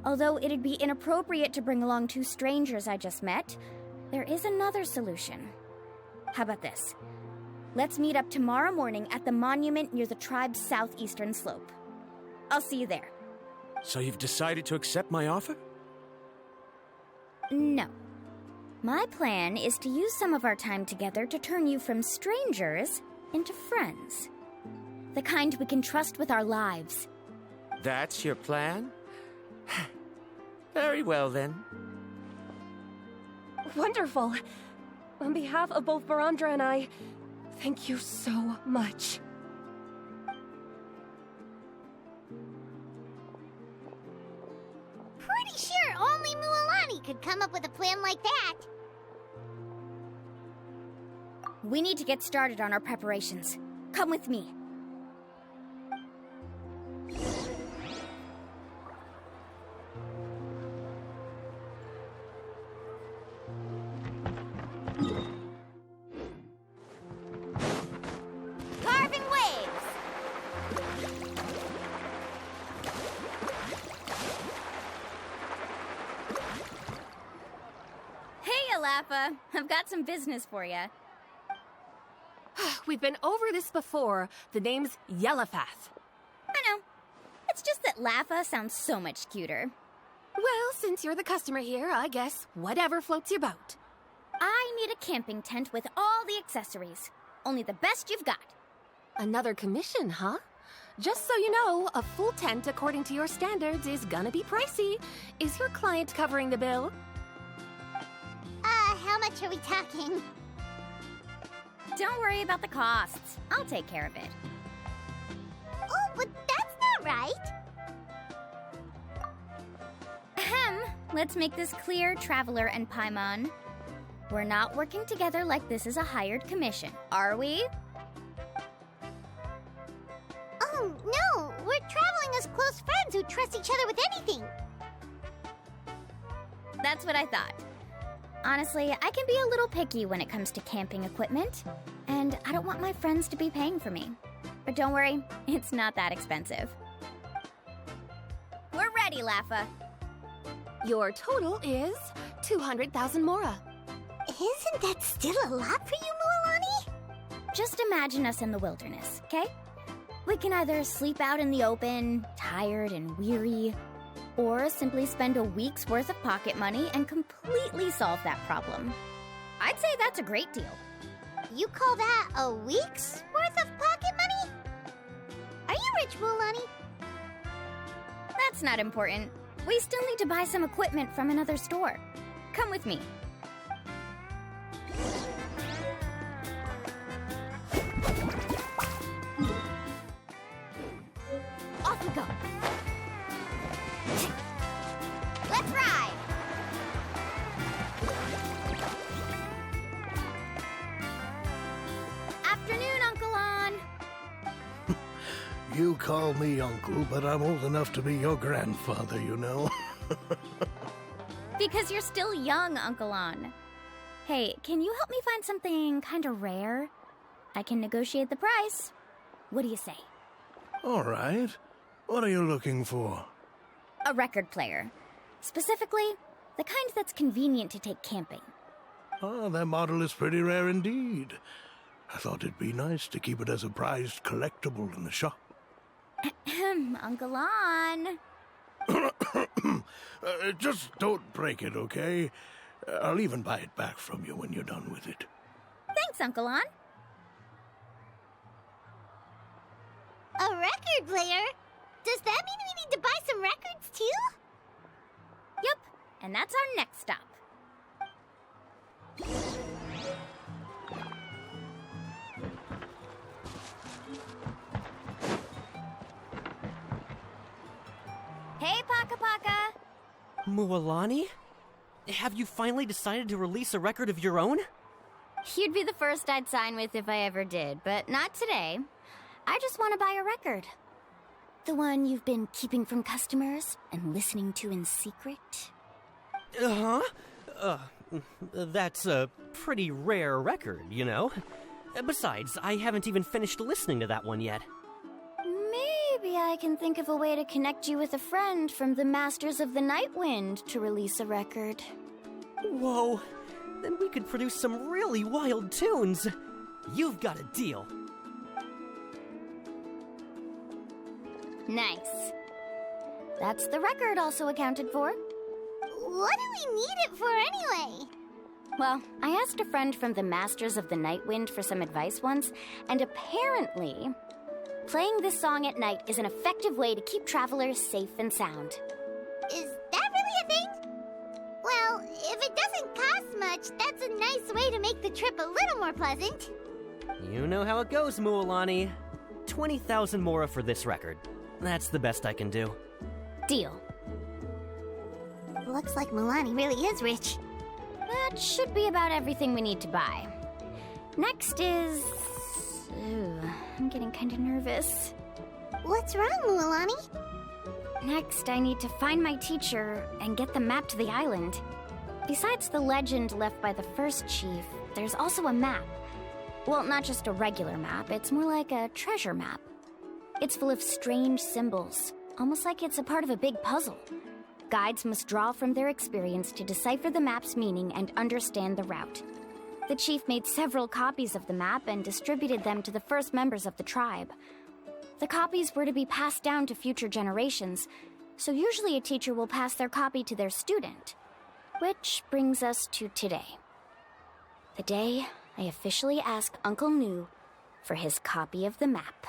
Speaker 7: Although it'd be inappropriate to bring along two strangers I just met, there is another solution. How about this? Let's meet up tomorrow morning at the monument near the tribe's southeastern slope. I'll see you there.
Speaker 3: So you've decided to accept my offer?
Speaker 7: No. My plan is to use some of our time together to turn you from strangers into friends. The kind we can trust with our lives.
Speaker 3: That's your plan? Very well, then.
Speaker 2: Wonderful. On behalf of both Barandra and I, thank you so much.
Speaker 1: Pretty sure only Mulani could come up with a plan like that.
Speaker 7: We need to get started on our preparations. Come with me.
Speaker 1: Carving waves!
Speaker 7: Hey, Alapha. I've got some business for you.
Speaker 10: We've been over this before. The name's Yellowfath.
Speaker 7: I know. It's just that Lapha sounds so much cuter.
Speaker 10: Well, since you're the customer here, I guess whatever floats your boat.
Speaker 7: I need a camping tent with all the accessories. Only the best you've got.
Speaker 10: Another commission, huh? Just so you know, a full tent according to your standards is gonna be pricey. Is your client covering the bill?
Speaker 1: How much are we talking?
Speaker 7: Don't worry about the costs. I'll take care of it.
Speaker 1: Oh, but that's not right.
Speaker 7: Ahem. Let's make this clear, Traveler and Paimon. We're not working together like this is a hired commission, are we?
Speaker 1: Oh, no! We're traveling as close friends who trust each other with anything.
Speaker 7: That's what I thought. Honestly, I can be a little picky when it comes to camping equipment, and I don't want my friends to be paying for me. But don't worry, it's not that expensive. We're ready, Lapha.
Speaker 10: Your total is 200,000 mora.
Speaker 1: Isn't that still a lot for you, Mulani?
Speaker 7: Just imagine us in the wilderness, okay? We can either sleep out in the open, tired and weary, or simply spend a week's worth of pocket money and completely solve that problem. I'd say that's a great deal.
Speaker 1: You call that a week's worth of pocket money? Are you rich, Mulani?
Speaker 7: That's not important. We still need to buy some equipment from another store. Come with me. Off we go. Let's ride! Afternoon, Uncle On.
Speaker 11: You call me uncle, but I'm old enough to be your grandfather, you know.
Speaker 7: Because you're still young, Uncle On. Hey, can you help me find something kind of rare? I can negotiate the price. What do you say?
Speaker 11: All right. What are you looking for?
Speaker 7: A record player. Specifically, the kind that's convenient to take camping.
Speaker 11: Ah, that model is pretty rare indeed. I thought it'd be nice to keep it as a prized collectible in the shop.
Speaker 7: Uncle On.
Speaker 11: Just don't break it, okay? I'll even buy it back from you when you're done with it.
Speaker 7: Thanks, Uncle On.
Speaker 1: A record player? Does that mean we need to buy some records too?
Speaker 7: Yep, and that's our next stop. Hey, Paka Paka!
Speaker 12: Mulani? Have you finally decided to release a record of your own?
Speaker 7: You'd be the first I'd sign with if I ever did, but not today. I just want to buy a record. The one you've been keeping from customers and listening to in secret?
Speaker 12: That's a pretty rare record, you know? Besides, I haven't even finished listening to that one yet.
Speaker 7: Maybe I can think of a way to connect you with a friend from the Masters of the Night Wind to release a record.
Speaker 12: Whoa, then we could produce some really wild tunes. You've got a deal.
Speaker 7: Nice. That's the record also accounted for.
Speaker 1: What do we need it for anyway?
Speaker 7: Well, I asked a friend from the Masters of the Night Wind for some advice once, and apparently, playing this song at night is an effective way to keep travelers safe and sound.
Speaker 1: Is that really a thing? Well, if it doesn't cost much, that's a nice way to make the trip a little more pleasant.
Speaker 12: You know how it goes, Mulani. 20,000 mora for this record. That's the best I can do.
Speaker 7: Deal.
Speaker 1: Looks like Mulani really is rich.
Speaker 7: That should be about everything we need to buy. Next is... Ooh, I'm getting kind of nervous.
Speaker 1: What's wrong, Mulani?
Speaker 7: Next, I need to find my teacher and get the map to the island. Besides the legend left by the first chief, there's also a map. Well, not just a regular map, it's more like a treasure map. It's full of strange symbols, almost like it's a part of a big puzzle. Guides must draw from their experience to decipher the map's meaning and understand the route. The chief made several copies of the map and distributed them to the first members of the tribe. The copies were to be passed down to future generations, so usually a teacher will pass their copy to their student. Which brings us to today. The day I officially ask Uncle Nu for his copy of the map.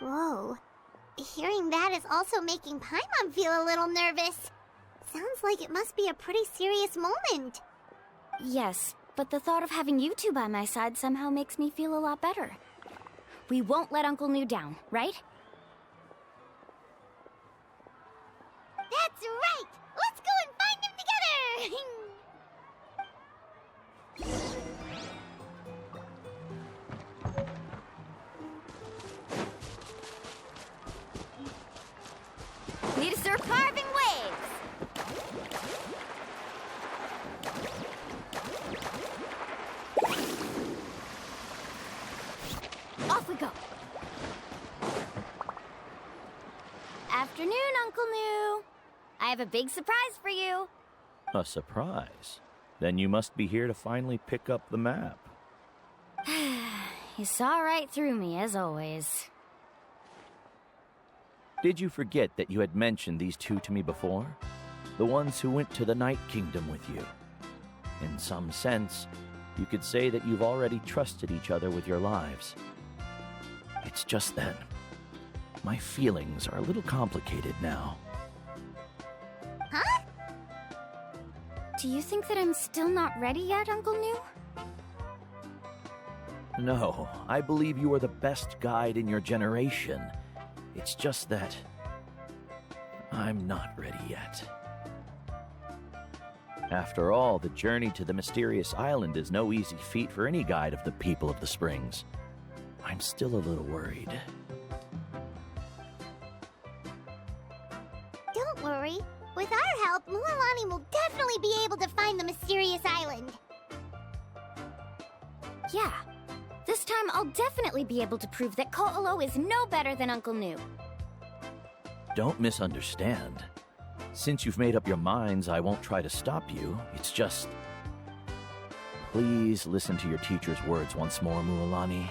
Speaker 1: Whoa. Hearing that is also making Paimon feel a little nervous. Sounds like it must be a pretty serious moment.
Speaker 7: Yes, but the thought of having you two by my side somehow makes me feel a lot better. We won't let Uncle Nu down, right?
Speaker 1: That's right! Let's go and find him together!
Speaker 7: Need to start carving waves! Off we go! Afternoon, Uncle Nu. I have a big surprise for you.
Speaker 13: A surprise? Then you must be here to finally pick up the map.
Speaker 7: You saw right through me, as always.
Speaker 13: Did you forget that you had mentioned these two to me before? The ones who went to the Night Kingdom with you. In some sense, you could say that you've already trusted each other with your lives. It's just that my feelings are a little complicated now.
Speaker 1: Huh?
Speaker 7: Do you think that I'm still not ready yet, Uncle Nu?
Speaker 13: No, I believe you are the best guide in your generation. It's just that I'm not ready yet. After all, the journey to the mysterious island is no easy feat for any guide of the people of the Springs. I'm still a little worried.
Speaker 1: Don't worry. With our help, Mulani will definitely be able to find the mysterious island.
Speaker 7: Yeah. This time I'll definitely be able to prove that Ko'olo is no better than Uncle Nu.
Speaker 13: Don't misunderstand. Since you've made up your minds, I won't try to stop you. It's just... Please listen to your teacher's words once more, Mulani.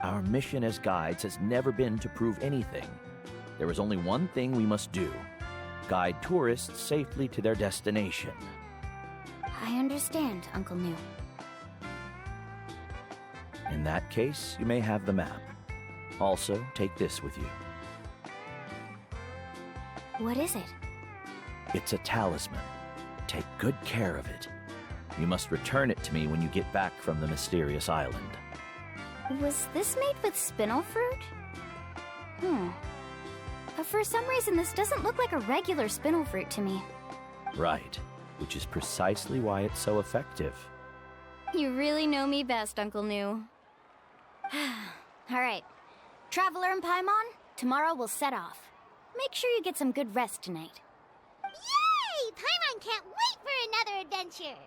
Speaker 13: Our mission as guides has never been to prove anything. There is only one thing we must do. Guide tourists safely to their destination.
Speaker 7: I understand, Uncle Nu.
Speaker 13: In that case, you may have the map. Also, take this with you.
Speaker 7: What is it?
Speaker 13: It's a talisman. Take good care of it. You must return it to me when you get back from the mysterious island.
Speaker 7: Was this made with spinel fruit? But for some reason, this doesn't look like a regular spinel fruit to me.
Speaker 13: Right, which is precisely why it's so effective.
Speaker 7: You really know me best, Uncle Nu. All right. Traveler and Paimon, tomorrow we'll set off. Make sure you get some good rest tonight.
Speaker 1: Yay! Paimon can't wait for another adventure!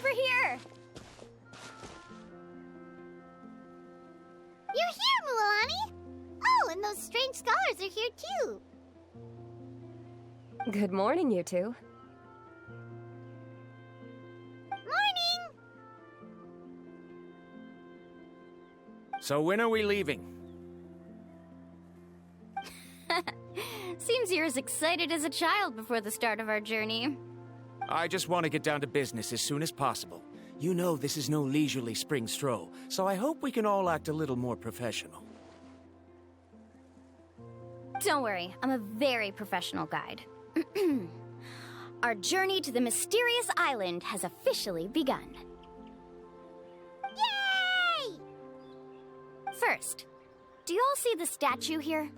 Speaker 7: over here!
Speaker 1: You're here, Mulani! Oh, and those strange scholars are here too.
Speaker 2: Good morning, you two.
Speaker 1: Morning!
Speaker 3: So when are we leaving?
Speaker 7: Seems you're as excited as a child before the start of our journey.
Speaker 3: I just want to get down to business as soon as possible. You know this is no leisurely spring stroll, so I hope we can all act a little more professional.
Speaker 7: Don't worry, I'm a very professional guide. Our journey to the mysterious island has officially begun.
Speaker 1: Yay!
Speaker 7: First, do you all see the statue here?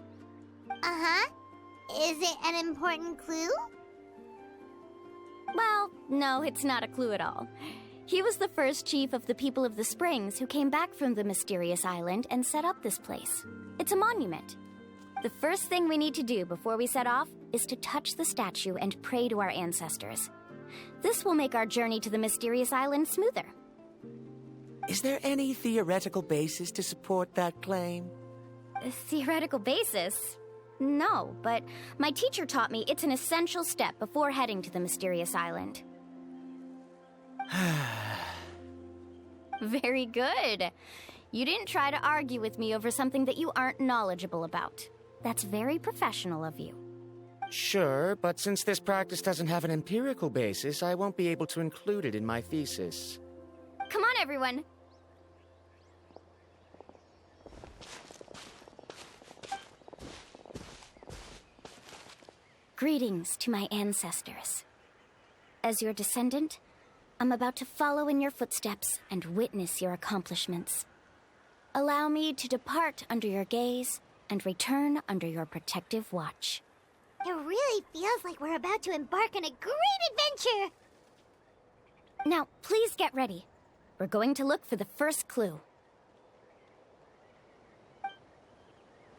Speaker 1: Uh-huh. Is it an important clue?
Speaker 7: Well, no, it's not a clue at all. He was the first chief of the people of the Springs who came back from the mysterious island and set up this place. It's a monument. The first thing we need to do before we set off is to touch the statue and pray to our ancestors. This will make our journey to the mysterious island smoother.
Speaker 3: Is there any theoretical basis to support that claim?
Speaker 7: A theoretical basis? No, but my teacher taught me it's an essential step before heading to the mysterious island. Very good. You didn't try to argue with me over something that you aren't knowledgeable about. That's very professional of you.
Speaker 3: Sure, but since this practice doesn't have an empirical basis, I won't be able to include it in my thesis.
Speaker 7: Come on, everyone. Greetings to my ancestors. As your descendant, I'm about to follow in your footsteps and witness your accomplishments. Allow me to depart under your gaze and return under your protective watch.
Speaker 1: It really feels like we're about to embark on a great adventure!
Speaker 7: Now, please get ready. We're going to look for the first clue.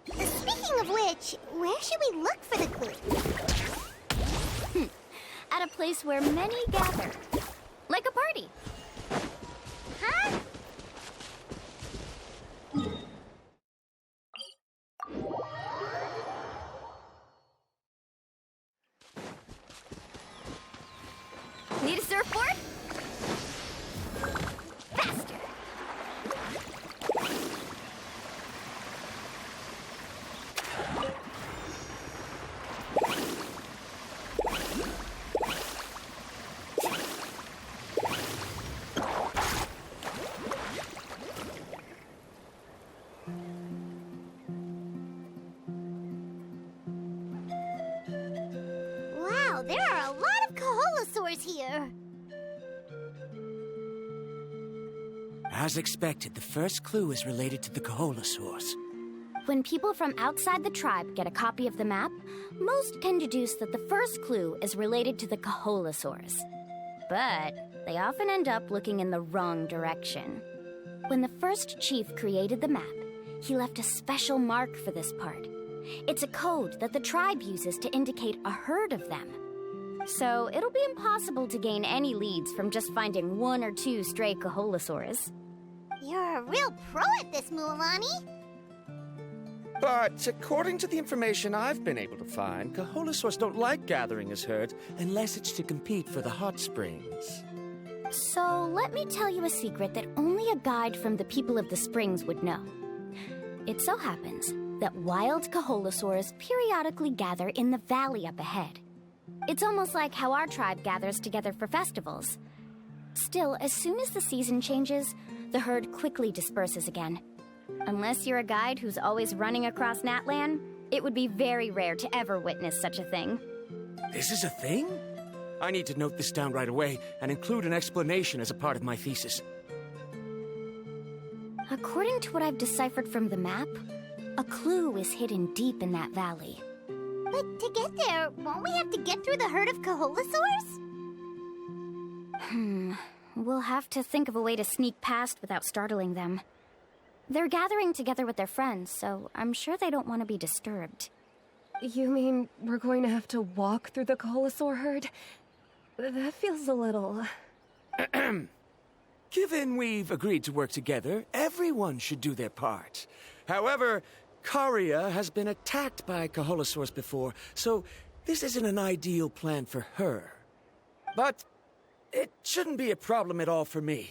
Speaker 1: Speaking of which, where should we look for the clue?
Speaker 7: At a place where many gather. Like a party.
Speaker 1: Huh?
Speaker 7: Need a surfboard? Faster!
Speaker 1: Wow, there are a lot of Kaholosaurs here!
Speaker 3: As expected, the first clue is related to the Kaholosaurs.
Speaker 7: When people from outside the tribe get a copy of the map, most can deduce that the first clue is related to the Kaholosaurs. But they often end up looking in the wrong direction. When the first chief created the map, he left a special mark for this part. It's a code that the tribe uses to indicate a herd of them. So it'll be impossible to gain any leads from just finding one or two stray Kaholosaurs.
Speaker 1: You're a real pro at this, Mulani!
Speaker 3: But according to the information I've been able to find, Kaholosaurs don't like gathering as herds unless it's to compete for the hot springs.
Speaker 7: So let me tell you a secret that only a guide from the people of the springs would know. It so happens that wild Kaholosaurs periodically gather in the valley up ahead. It's almost like how our tribe gathers together for festivals. Still, as soon as the season changes, the herd quickly disperses again. Unless you're a guide who's always running across Natlan, it would be very rare to ever witness such a thing.
Speaker 3: This is a thing? I need to note this down right away and include an explanation as a part of my thesis.
Speaker 7: According to what I've deciphered from the map, a clue is hidden deep in that valley.
Speaker 1: But to get there, won't we have to get through the herd of Kaholosaurs?
Speaker 7: We'll have to think of a way to sneak past without startling them. They're gathering together with their friends, so I'm sure they don't want to be disturbed.
Speaker 2: You mean we're going to have to walk through the Kaholosaur herd? That feels a little...
Speaker 3: Given we've agreed to work together, everyone should do their part. However, Karia has been attacked by Kaholosaurs before, so this isn't an ideal plan for her. But it shouldn't be a problem at all for me.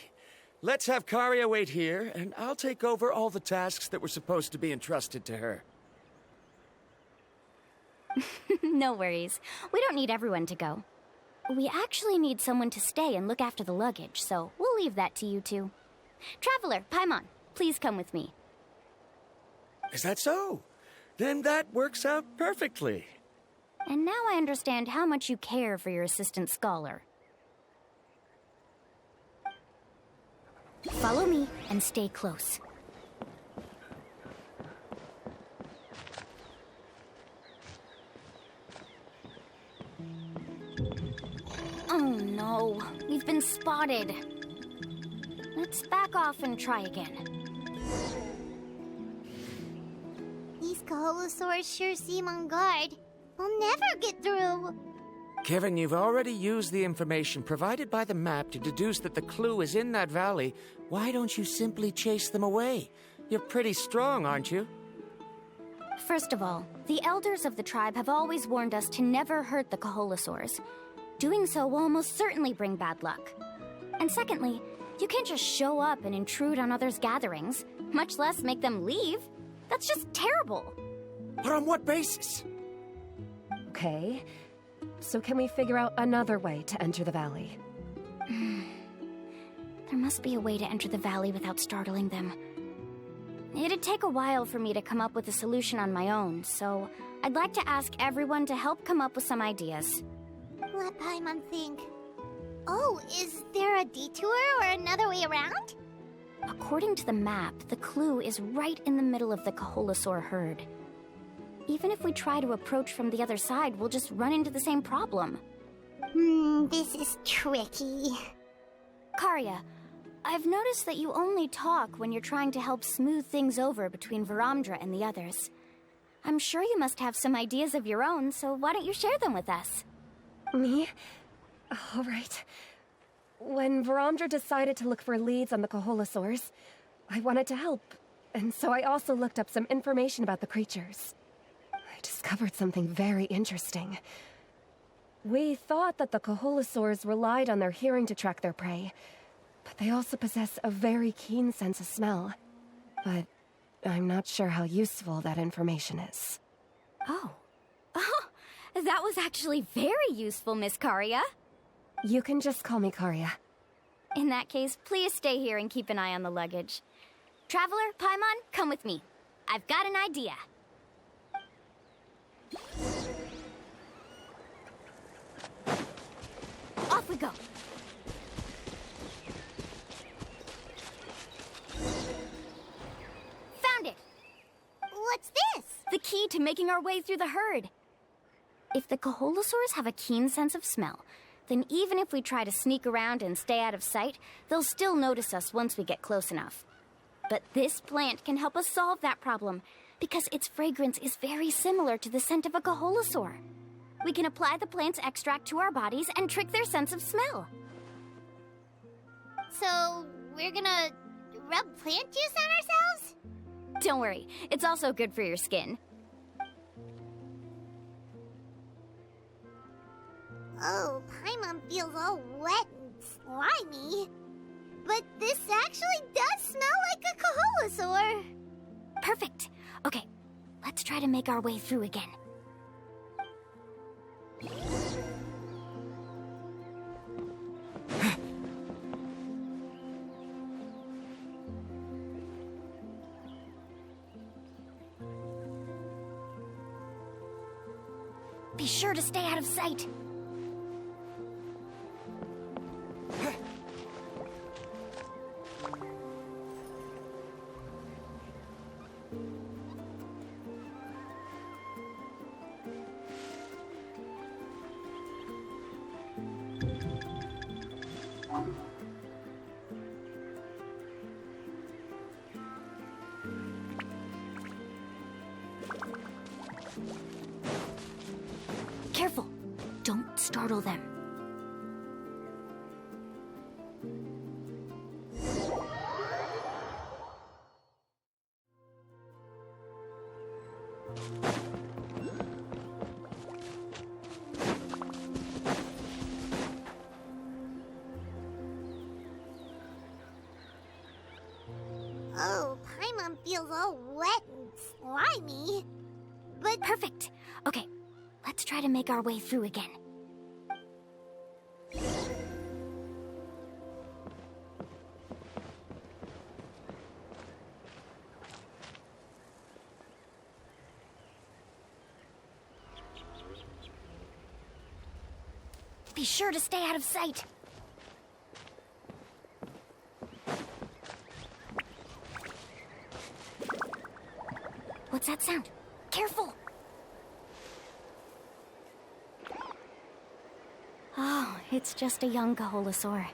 Speaker 3: Let's have Karia wait here, and I'll take over all the tasks that were supposed to be entrusted to her.
Speaker 7: No worries. We don't need everyone to go. We actually need someone to stay and look after the luggage, so we'll leave that to you two. Traveler, Paimon, please come with me.
Speaker 3: Is that so? Then that works out perfectly.
Speaker 7: And now I understand how much you care for your assistant scholar. Follow me and stay close. Oh no, we've been spotted. Let's back off and try again.
Speaker 1: These Kaholosaurs sure seem on guard. We'll never get through.
Speaker 3: Kevin, you've already used the information provided by the map to deduce that the clue is in that valley. Why don't you simply chase them away? You're pretty strong, aren't you?
Speaker 7: First of all, the elders of the tribe have always warned us to never hurt the Kaholosaurs. Doing so will almost certainly bring bad luck. And secondly, you can't just show up and intrude on others' gatherings, much less make them leave. That's just terrible.
Speaker 3: But on what basis?
Speaker 2: Okay, so can we figure out another way to enter the valley?
Speaker 7: There must be a way to enter the valley without startling them. It'd take a while for me to come up with a solution on my own, so I'd like to ask everyone to help come up with some ideas.
Speaker 1: Let Paimon think. Oh, is there a detour or another way around?
Speaker 7: According to the map, the clue is right in the middle of the Kaholosaur herd. Even if we try to approach from the other side, we'll just run into the same problem.
Speaker 1: This is tricky.
Speaker 7: Karia, I've noticed that you only talk when you're trying to help smooth things over between Varamdra and the others. I'm sure you must have some ideas of your own, so why don't you share them with us?
Speaker 2: Me? All right. When Varamdra decided to look for leads on the Kaholosaurs, I wanted to help, and so I also looked up some information about the creatures. I discovered something very interesting. We thought that the Kaholosaurs relied on their hearing to track their prey, but they also possess a very keen sense of smell. But I'm not sure how useful that information is.
Speaker 7: Oh. That was actually very useful, Miss Karia.
Speaker 2: You can just call me Karia.
Speaker 7: In that case, please stay here and keep an eye on the luggage. Traveler, Paimon, come with me. I've got an idea. Off we go. Found it!
Speaker 1: What's this?
Speaker 7: The key to making our way through the herd. If the Kaholosaurs have a keen sense of smell, then even if we try to sneak around and stay out of sight, they'll still notice us once we get close enough. But this plant can help us solve that problem, because its fragrance is very similar to the scent of a Kaholosaur. We can apply the plant's extract to our bodies and trick their sense of smell.
Speaker 1: So, we're gonna rub plant juice on ourselves?
Speaker 7: Don't worry, it's also good for your skin.
Speaker 1: Oh, Paimon feels all wet and slimy. But this actually does smell like a Kaholosaur.
Speaker 7: Perfect. Okay, let's try to make our way through again. Be sure to stay out of sight. Careful. Don't startle them.
Speaker 1: Oh, Paimon feels all wet and slimy. But
Speaker 7: Perfect. Okay, let's try to make our way through again. Be sure to stay out of sight. What's that sound? Careful! Oh, it's just a young Kaholasaur.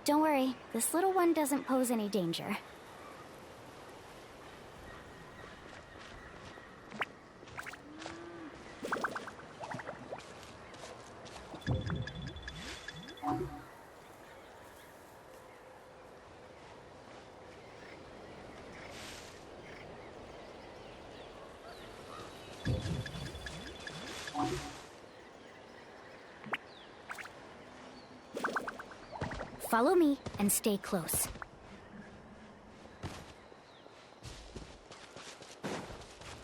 Speaker 7: Don't worry, this little one doesn't pose any danger. Follow me and stay close.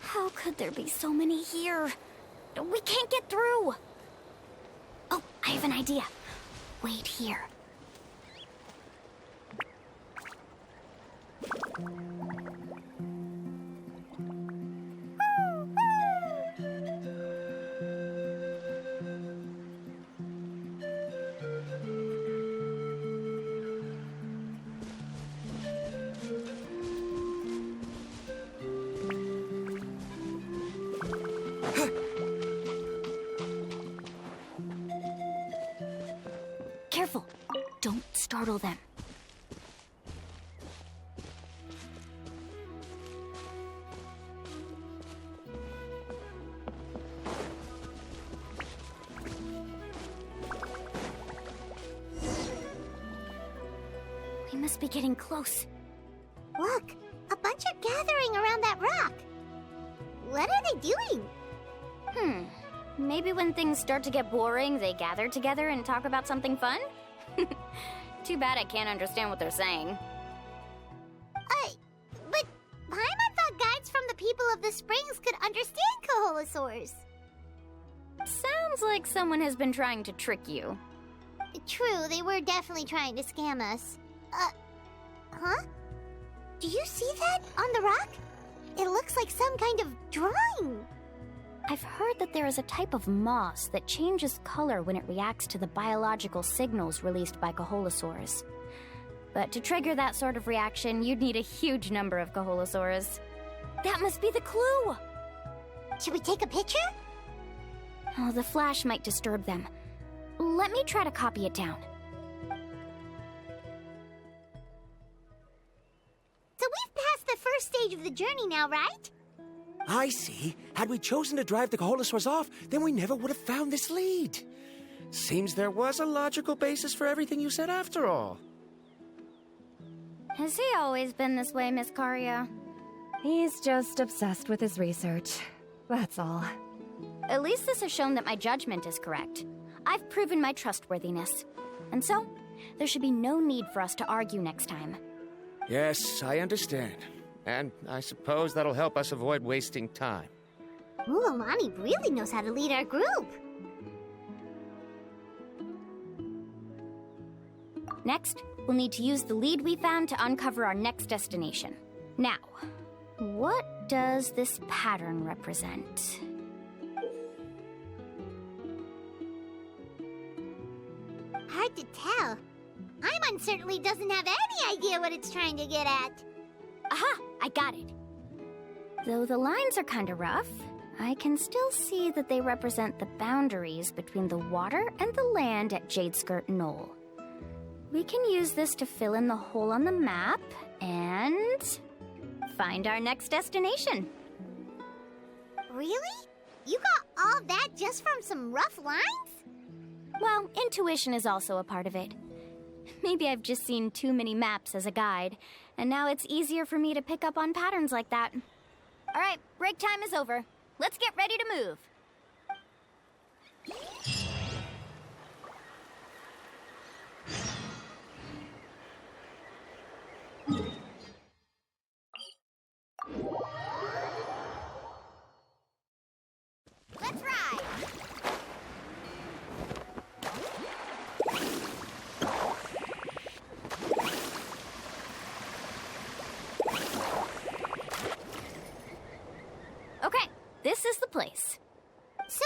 Speaker 7: How could there be so many here? We can't get through! Oh, I have an idea. Wait here. Careful. Don't startle them. We must be getting close.
Speaker 1: look, a bunch are gathering around that rock. What are they doing?
Speaker 7: Maybe when things start to get boring, they gather together and talk about something fun? Too bad I can't understand what they're saying.
Speaker 1: But Paimon thought guides from the people of the springs could understand Kaholasaurs.
Speaker 7: Sounds like someone has been trying to trick you.
Speaker 1: True, they were definitely trying to scam us. Huh? Do you see that on the rock? It looks like some kind of drawing.
Speaker 7: I've heard that there is a type of moss that changes color when it reacts to the biological signals released by Kaholasaurs. But to trigger that sort of reaction, you'd need a huge number of Kaholasaurs. That must be the clue!
Speaker 1: Should we take a picture?
Speaker 7: Oh, the flash might disturb them. Let me try to copy it down.
Speaker 1: So we've passed the first stage of the journey now, right?
Speaker 3: I see. Had we chosen to drive the Kaholasaurs off, then we never would have found this lead. Seems there was a logical basis for everything you said after all.
Speaker 7: Has he always been this way, Miss Karia?
Speaker 2: He's just obsessed with his research. That's all.
Speaker 7: At least this has shown that my judgment is correct. I've proven my trustworthiness. And so, there should be no need for us to argue next time.
Speaker 3: Yes, I understand. And I suppose that'll help us avoid wasting time.
Speaker 1: Mulani really knows how to lead our group.
Speaker 7: Next, we'll need to use the lead we found to uncover our next destination. Now, what does this pattern represent?
Speaker 1: Hard to tell. Paimon certainly doesn't have any idea what it's trying to get at.
Speaker 7: Aha! I got it. Though the lines are kinda rough, I can still see that they represent the boundaries between the water and the land at Jadeskirt Knoll. We can use this to fill in the hole on the map and find our next destination.
Speaker 1: Really? You got all that just from some rough lines?
Speaker 7: Well, intuition is also a part of it. Maybe I've just seen too many maps as a guide, and now it's easier for me to pick up on patterns like that. All right, break time is over. Let's get ready to move.
Speaker 1: Let's ride!
Speaker 7: Okay, this is the place.
Speaker 1: So,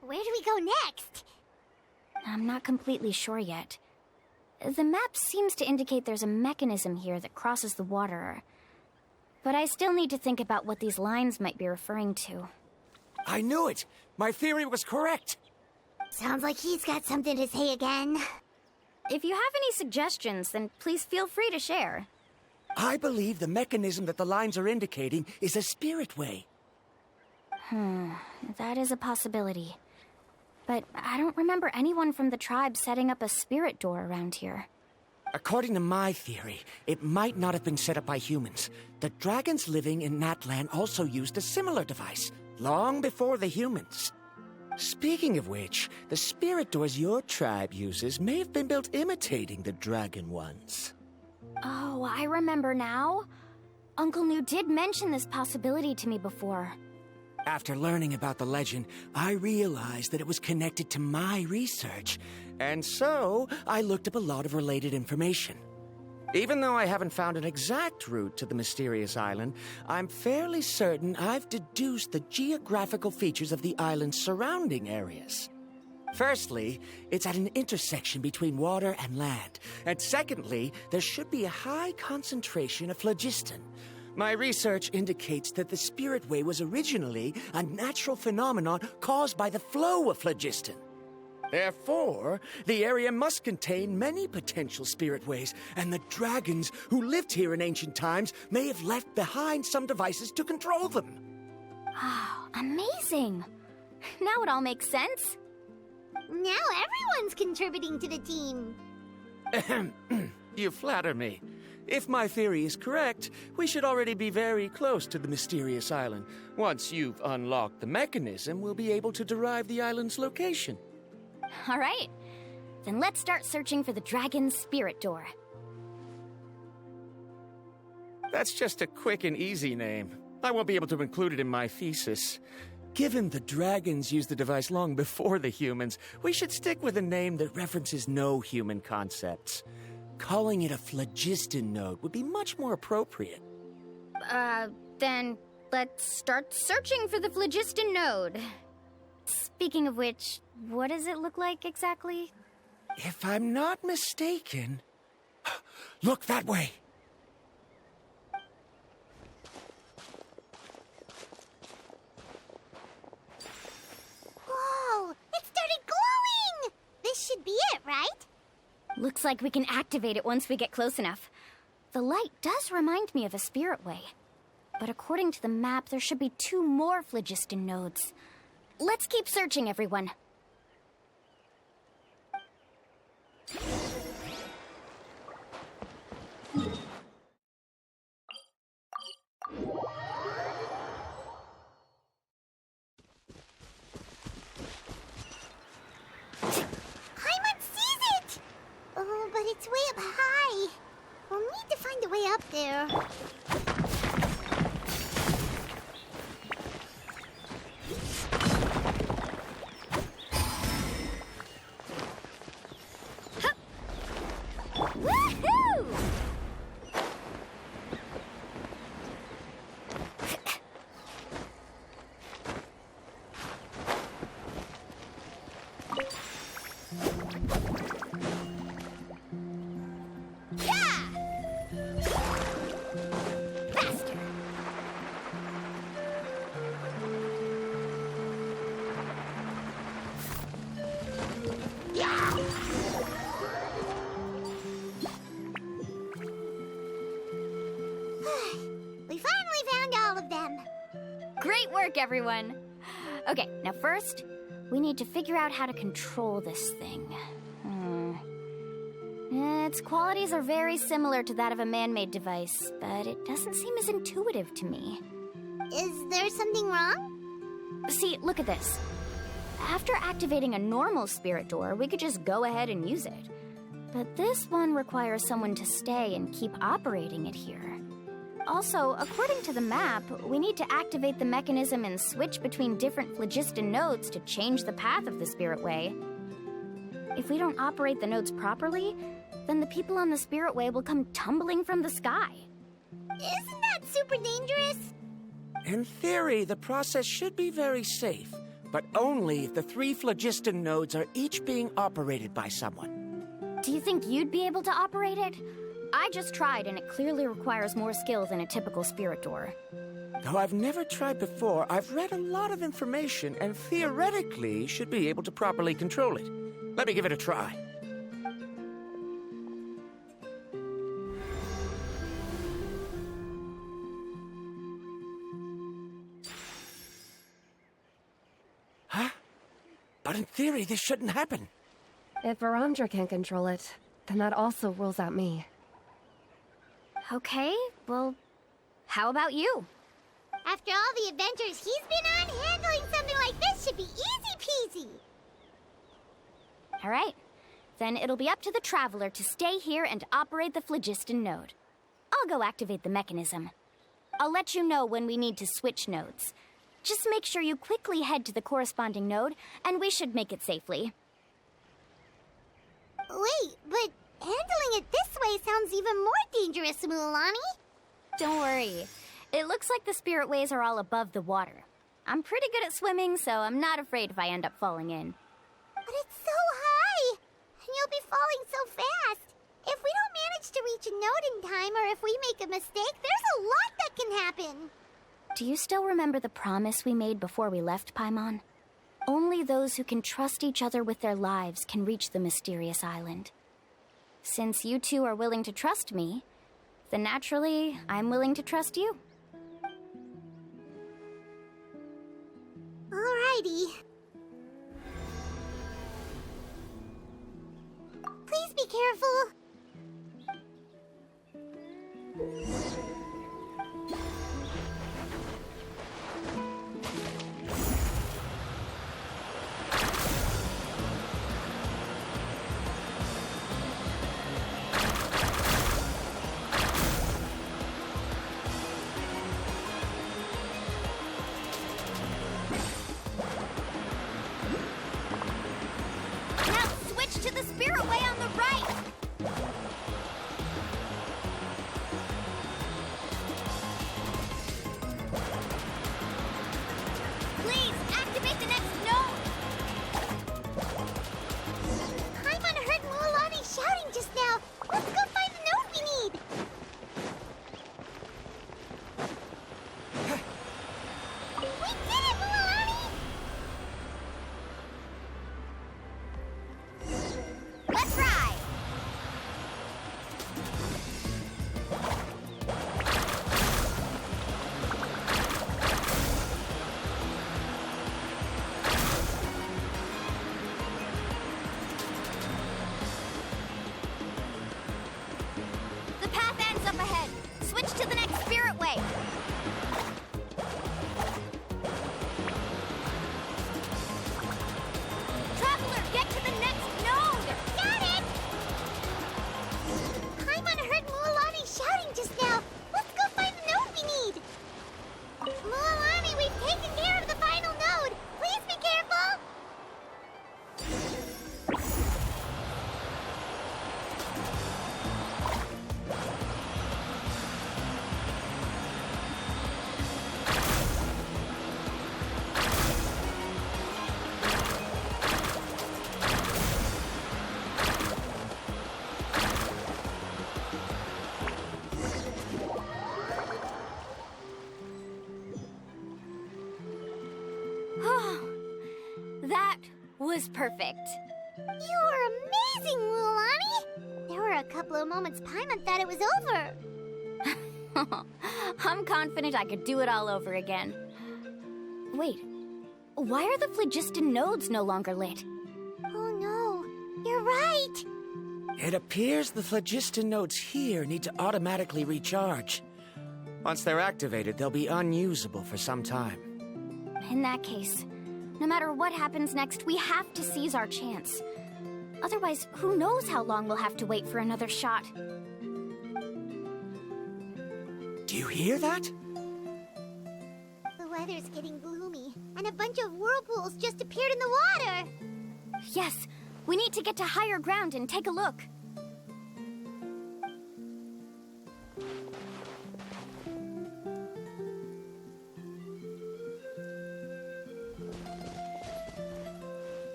Speaker 1: where do we go next?
Speaker 7: I'm not completely sure yet. The map seems to indicate there's a mechanism here that crosses the water. But I still need to think about what these lines might be referring to.
Speaker 3: I knew it! My theory was correct!
Speaker 1: Sounds like he's got something to say again.
Speaker 7: If you have any suggestions, then please feel free to share.
Speaker 3: I believe the mechanism that the lines are indicating is a spirit way.
Speaker 7: That is a possibility. But I don't remember anyone from the tribe setting up a spirit door around here.
Speaker 3: According to my theory, it might not have been set up by humans. The dragons living in Natlan also used a similar device, long before the humans. Speaking of which, the spirit doors your tribe uses may have been built imitating the dragon ones.
Speaker 7: Oh, I remember now. Uncle New did mention this possibility to me before.
Speaker 3: After learning about the legend, I realized that it was connected to my research, and so I looked up a lot of related information. Even though I haven't found an exact route to the mysterious island, I'm fairly certain I've deduced the geographical features of the island's surrounding areas. Firstly, it's at an intersection between water and land, and secondly, there should be a high concentration of phlogiston. My research indicates that the Spirit Way was originally a natural phenomenon caused by the flow of phlogiston. Therefore, the area must contain many potential spirit ways, and the dragons who lived here in ancient times may have left behind some devices to control them.
Speaker 7: Oh, amazing! Now it all makes sense.
Speaker 1: Now everyone's contributing to the team.
Speaker 3: You flatter me. If my theory is correct, we should already be very close to the mysterious island. Once you've unlocked the mechanism, we'll be able to derive the island's location.
Speaker 7: All right. Then let's start searching for the dragon's spirit door.
Speaker 3: That's just a quick and easy name. I won't be able to include it in my thesis. Given the dragons used the device long before the humans, we should stick with a name that references no human concepts. Calling it a phlogiston node would be much more appropriate.
Speaker 7: Then let's start searching for the phlogiston node. Speaking of which, what does it look like exactly?
Speaker 3: If I'm not mistaken... Look that way!
Speaker 1: Whoa! It started glowing! This should be it, right?
Speaker 7: Looks like we can activate it once we get close enough. The light does remind me of a spirit way. But according to the map, there should be 2 more phlogiston nodes. Let's keep searching, everyone.
Speaker 1: Oh, but it's way up high. We'll need to find a way up there.
Speaker 7: Woohoo!
Speaker 1: We finally found all of them.
Speaker 7: Great work, everyone. Okay, now first, we need to figure out how to control this thing. Its qualities are very similar to that of a man-made device, but it doesn't seem as intuitive to me.
Speaker 1: Is there something wrong?
Speaker 7: See, look at this. After activating a normal spirit door, we could just go ahead and use it. But this one requires someone to stay and keep operating it here. Also, according to the map, we need to activate the mechanism and switch between different phlogiston nodes to change the path of the spirit way. If we don't operate the nodes properly, then the people on the spirit way will come tumbling from the sky.
Speaker 1: Isn't that super dangerous?
Speaker 3: In theory, the process should be very safe, but only if the 3 phlogiston nodes are each being operated by someone.
Speaker 7: Do you think you'd be able to operate it? I just tried, and it clearly requires more skill than a typical spirit door.
Speaker 3: Though I've never tried before, I've read a lot of information and theoretically should be able to properly control it. Let me give it a try. Huh? But in theory, this shouldn't happen.
Speaker 2: If Varamdra can't control it, then that also rules out me.
Speaker 7: Okay, well, how about you?
Speaker 1: After all the adventures he's been on, handling something like this should be easy peasy.
Speaker 7: All right, then it'll be up to the Traveler to stay here and operate the phlogiston node. I'll go activate the mechanism. I'll let you know when we need to switch nodes. Just make sure you quickly head to the corresponding node, and we should make it safely.
Speaker 1: Wait, but handling it this way sounds even more dangerous, Mulani.
Speaker 7: Don't worry. It looks like the spirit ways are all above the water. I'm pretty good at swimming, so I'm not afraid if I end up falling in.
Speaker 1: But it's so high, and you'll be falling so fast. If we don't manage to reach a node in time, or if we make a mistake, there's a lot that can happen.
Speaker 7: Do you still remember the promise we made before we left, Paimon? Only those who can trust each other with their lives can reach the mysterious island. Since you two are willing to trust me, then naturally, I'm willing to trust you.
Speaker 1: Alrighty. Please be careful.
Speaker 7: To the spirit way on the right! Please, activate the next node!
Speaker 1: Paimon heard Mulani shouting just now. Let's go find the node we need! We did it, Mulani!
Speaker 7: Let's ride! The path ends up ahead. Switch to the next spirit way. Traveler, get to the next node!
Speaker 1: Got it! Paimon heard Mulani shouting just now. Let's go find the node we need. Mulani, we've taken care of the final node. Please be careful.
Speaker 7: That was perfect.
Speaker 1: You are amazing, Mulani. There were a couple of moments Paimon thought it was over.
Speaker 7: I'm confident I could do it all over again. Wait, why are the phlogiston nodes no longer lit?
Speaker 1: Oh no, you're right.
Speaker 3: It appears the phlogiston nodes here need to automatically recharge. Once they're activated, they'll be unusable for some time.
Speaker 7: In that case, no matter what happens next, we have to seize our chance. Otherwise, who knows how long we'll have to wait for another shot.
Speaker 3: Do you hear that?
Speaker 1: The weather's getting gloomy, and a bunch of whirlpools just appeared in the water!
Speaker 7: Yes, we need to get to higher ground and take a look.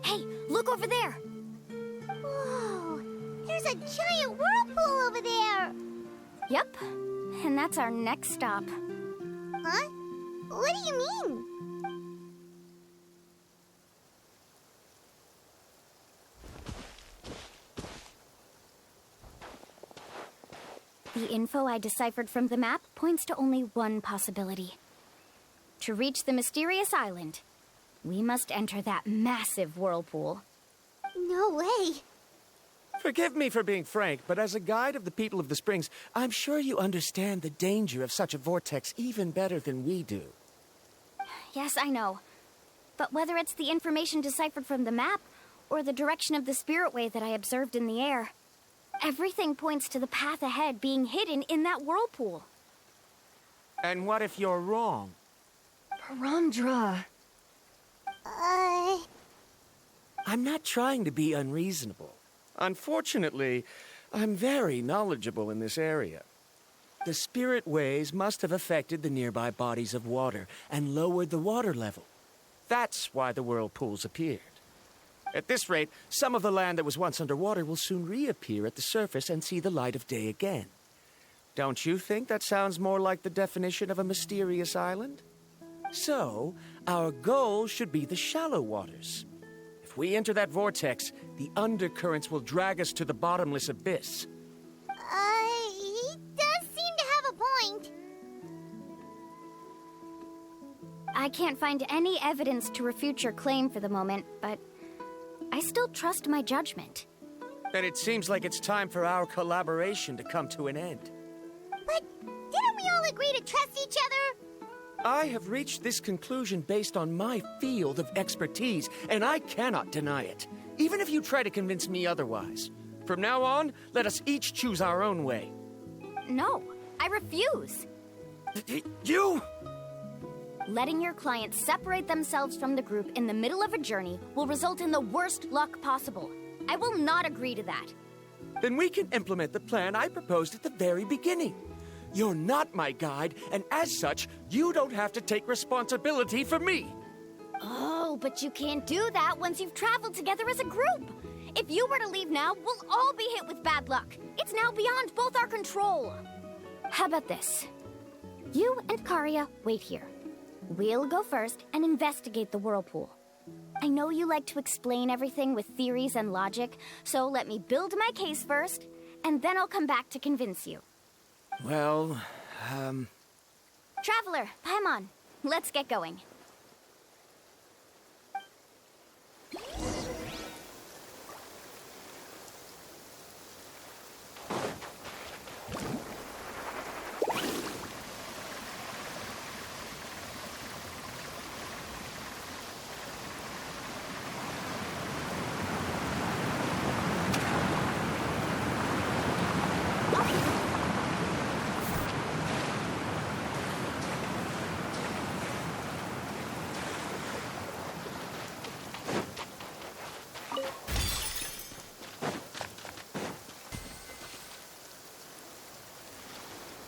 Speaker 7: Hey, look over there!
Speaker 1: Whoa! There's a giant whirlpool over there!
Speaker 7: Yep, and that's our next stop.
Speaker 1: Huh? What do you mean?
Speaker 7: The info I deciphered from the map points to only one possibility. To reach the mysterious island, we must enter that massive whirlpool.
Speaker 1: No way!
Speaker 3: Forgive me for being frank, but as a guide of the people of the Springs, I'm sure you understand the danger of such a vortex even better than we do.
Speaker 7: Yes, I know. But whether it's the information deciphered from the map, or the direction of the spirit wave that I observed in the air, everything points to the path ahead being hidden in that whirlpool.
Speaker 3: And what if you're wrong?
Speaker 2: Paramdra.
Speaker 3: I'm not trying to be unreasonable. Unfortunately, I'm very knowledgeable in this area. The spirit waves must have affected the nearby bodies of water and lowered the water level. That's why the whirlpools appeared. At this rate, some of the land that was once underwater will soon reappear at the surface and see the light of day again. Don't you think that sounds more like the definition of a mysterious island? So, our goal should be the shallow waters. If we enter that vortex, the undercurrents will drag us to the bottomless abyss.
Speaker 1: He does seem to have a point.
Speaker 7: I can't find any evidence to refute your claim for the moment, but I still trust my judgment.
Speaker 3: Then it seems like it's time for our collaboration to come to an end.
Speaker 1: But didn't we all agree to trust each other?
Speaker 3: I have reached this conclusion based on my field of expertise, and I cannot deny it, even if you try to convince me otherwise. From now on, let us each choose our own way.
Speaker 7: No, I refuse.
Speaker 3: You?
Speaker 7: Letting your clients separate themselves from the group in the middle of a journey will result in the worst luck possible. I will not agree to that.
Speaker 3: Then we can implement the plan I proposed at the very beginning. You're not my guide, and as such, you don't have to take responsibility for me.
Speaker 7: Oh, but you can't do that once you've traveled together as a group. If you were to leave now, we'll all be hit with bad luck. It's now beyond both our control. How about this? You and Karia wait here. We'll go first and investigate the whirlpool. I know you like to explain everything with theories and logic, so let me build my case first, and then I'll come back to convince you.
Speaker 3: Well,
Speaker 7: Traveler, Paimon, let's get going.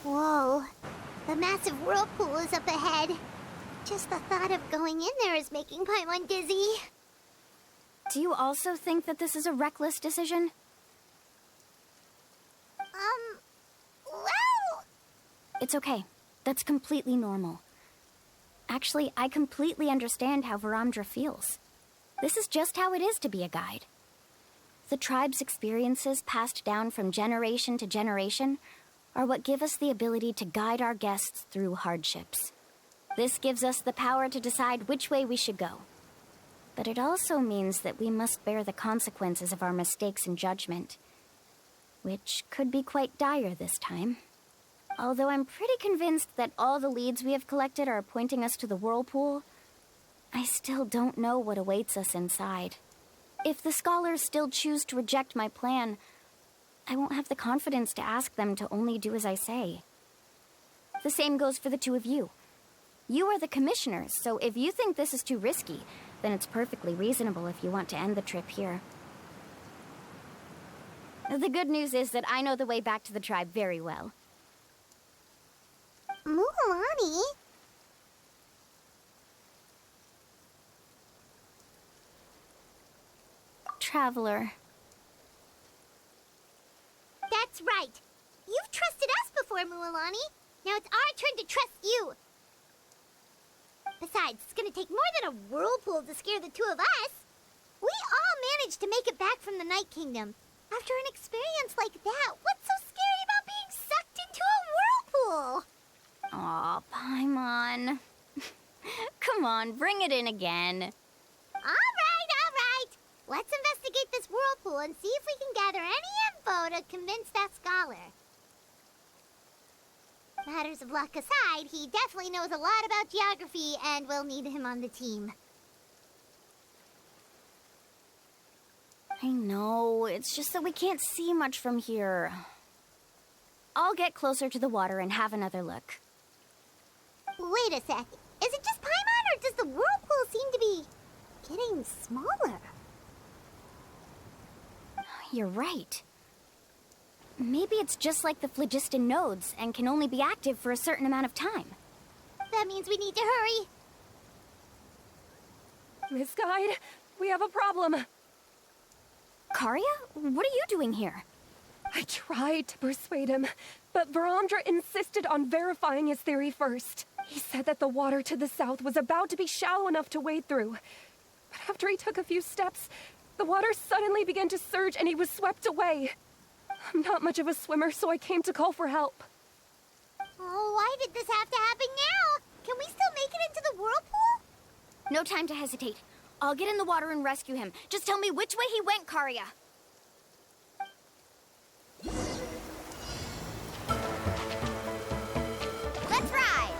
Speaker 1: Whoa. The massive whirlpool is up ahead. Just the thought of going in there is making Paimon dizzy.
Speaker 7: Do you also think that this is a reckless decision?
Speaker 1: Well...
Speaker 7: It's okay. That's completely normal. Actually, I completely understand how Varamdra feels. This is just how it is to be a guide. The tribe's experiences passed down from generation to generation are what give us the ability to guide our guests through hardships. This gives us the power to decide which way we should go. But it also means that we must bear the consequences of our mistakes and judgment. which could be quite dire this time. Although I'm pretty convinced that all the leads we have collected are pointing us to the whirlpool, I still don't know what awaits us inside. If the scholars still choose to reject my plan, I won't have the confidence to ask them to only do as I say. The same goes for the two of you. You are the commissioners, so if you think this is too risky, then it's perfectly reasonable if you want to end the trip here. The good news is that I know the way back to the tribe very well.
Speaker 1: Mulani?
Speaker 7: Traveler.
Speaker 1: That's right. You've trusted us before, Mulani. Now it's our turn to trust you. Besides, it's gonna take more than a whirlpool to scare the two of us. We all managed to make it back from the Night Kingdom. After an experience like that, what's so scary about being sucked into a whirlpool?
Speaker 7: Aw, Paimon. Come on, bring it in again.
Speaker 1: All right. Let's investigate this whirlpool and see if we can gather any info to convince that scholar. Matters of luck aside, he definitely knows a lot about geography, and we'll need him on the team.
Speaker 7: I know, it's just that we can't see much from here. I'll get closer to the water and have another look.
Speaker 1: Wait a sec. Is it just Paimon, or does the whirlpool seem to be getting smaller?
Speaker 7: You're right. Maybe it's just like the phlogiston nodes and can only be active for a certain amount of time.
Speaker 1: That means we need to hurry.
Speaker 2: Miss Guide, we have a problem.
Speaker 7: Karya? What are you doing here?
Speaker 2: I tried to persuade him, but Varamdra insisted on verifying his theory first. He said that the water to the south was about to be shallow enough to wade through. But after he took a few steps, the water suddenly began to surge and he was swept away. I'm not much of a swimmer, so I came to call for help.
Speaker 1: Oh, why did this have to happen now? Can we still make it into the whirlpool?
Speaker 7: No time to hesitate. I'll get in the water and rescue him. Just tell me which way he went, Karya. Let's ride!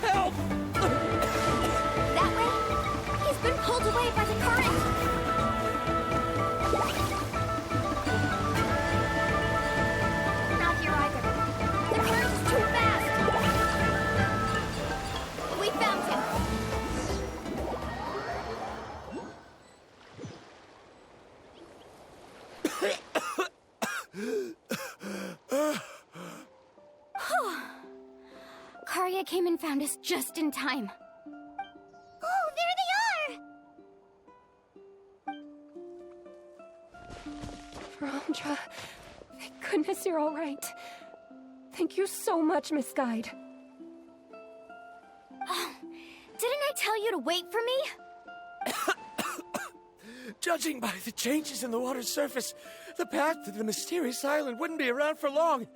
Speaker 3: Help!
Speaker 7: That way? He's been pulled away by the current. Not here either. The current is too fast. We found him. Karya came and found us just in time.
Speaker 1: Oh, there they are!
Speaker 2: Varamdra, thank goodness you're all right. Thank you so much, Miss Guide.
Speaker 7: Oh, didn't I tell you to wait for me?
Speaker 3: Judging by the changes in the water's surface, the path to the mysterious island wouldn't be around for long.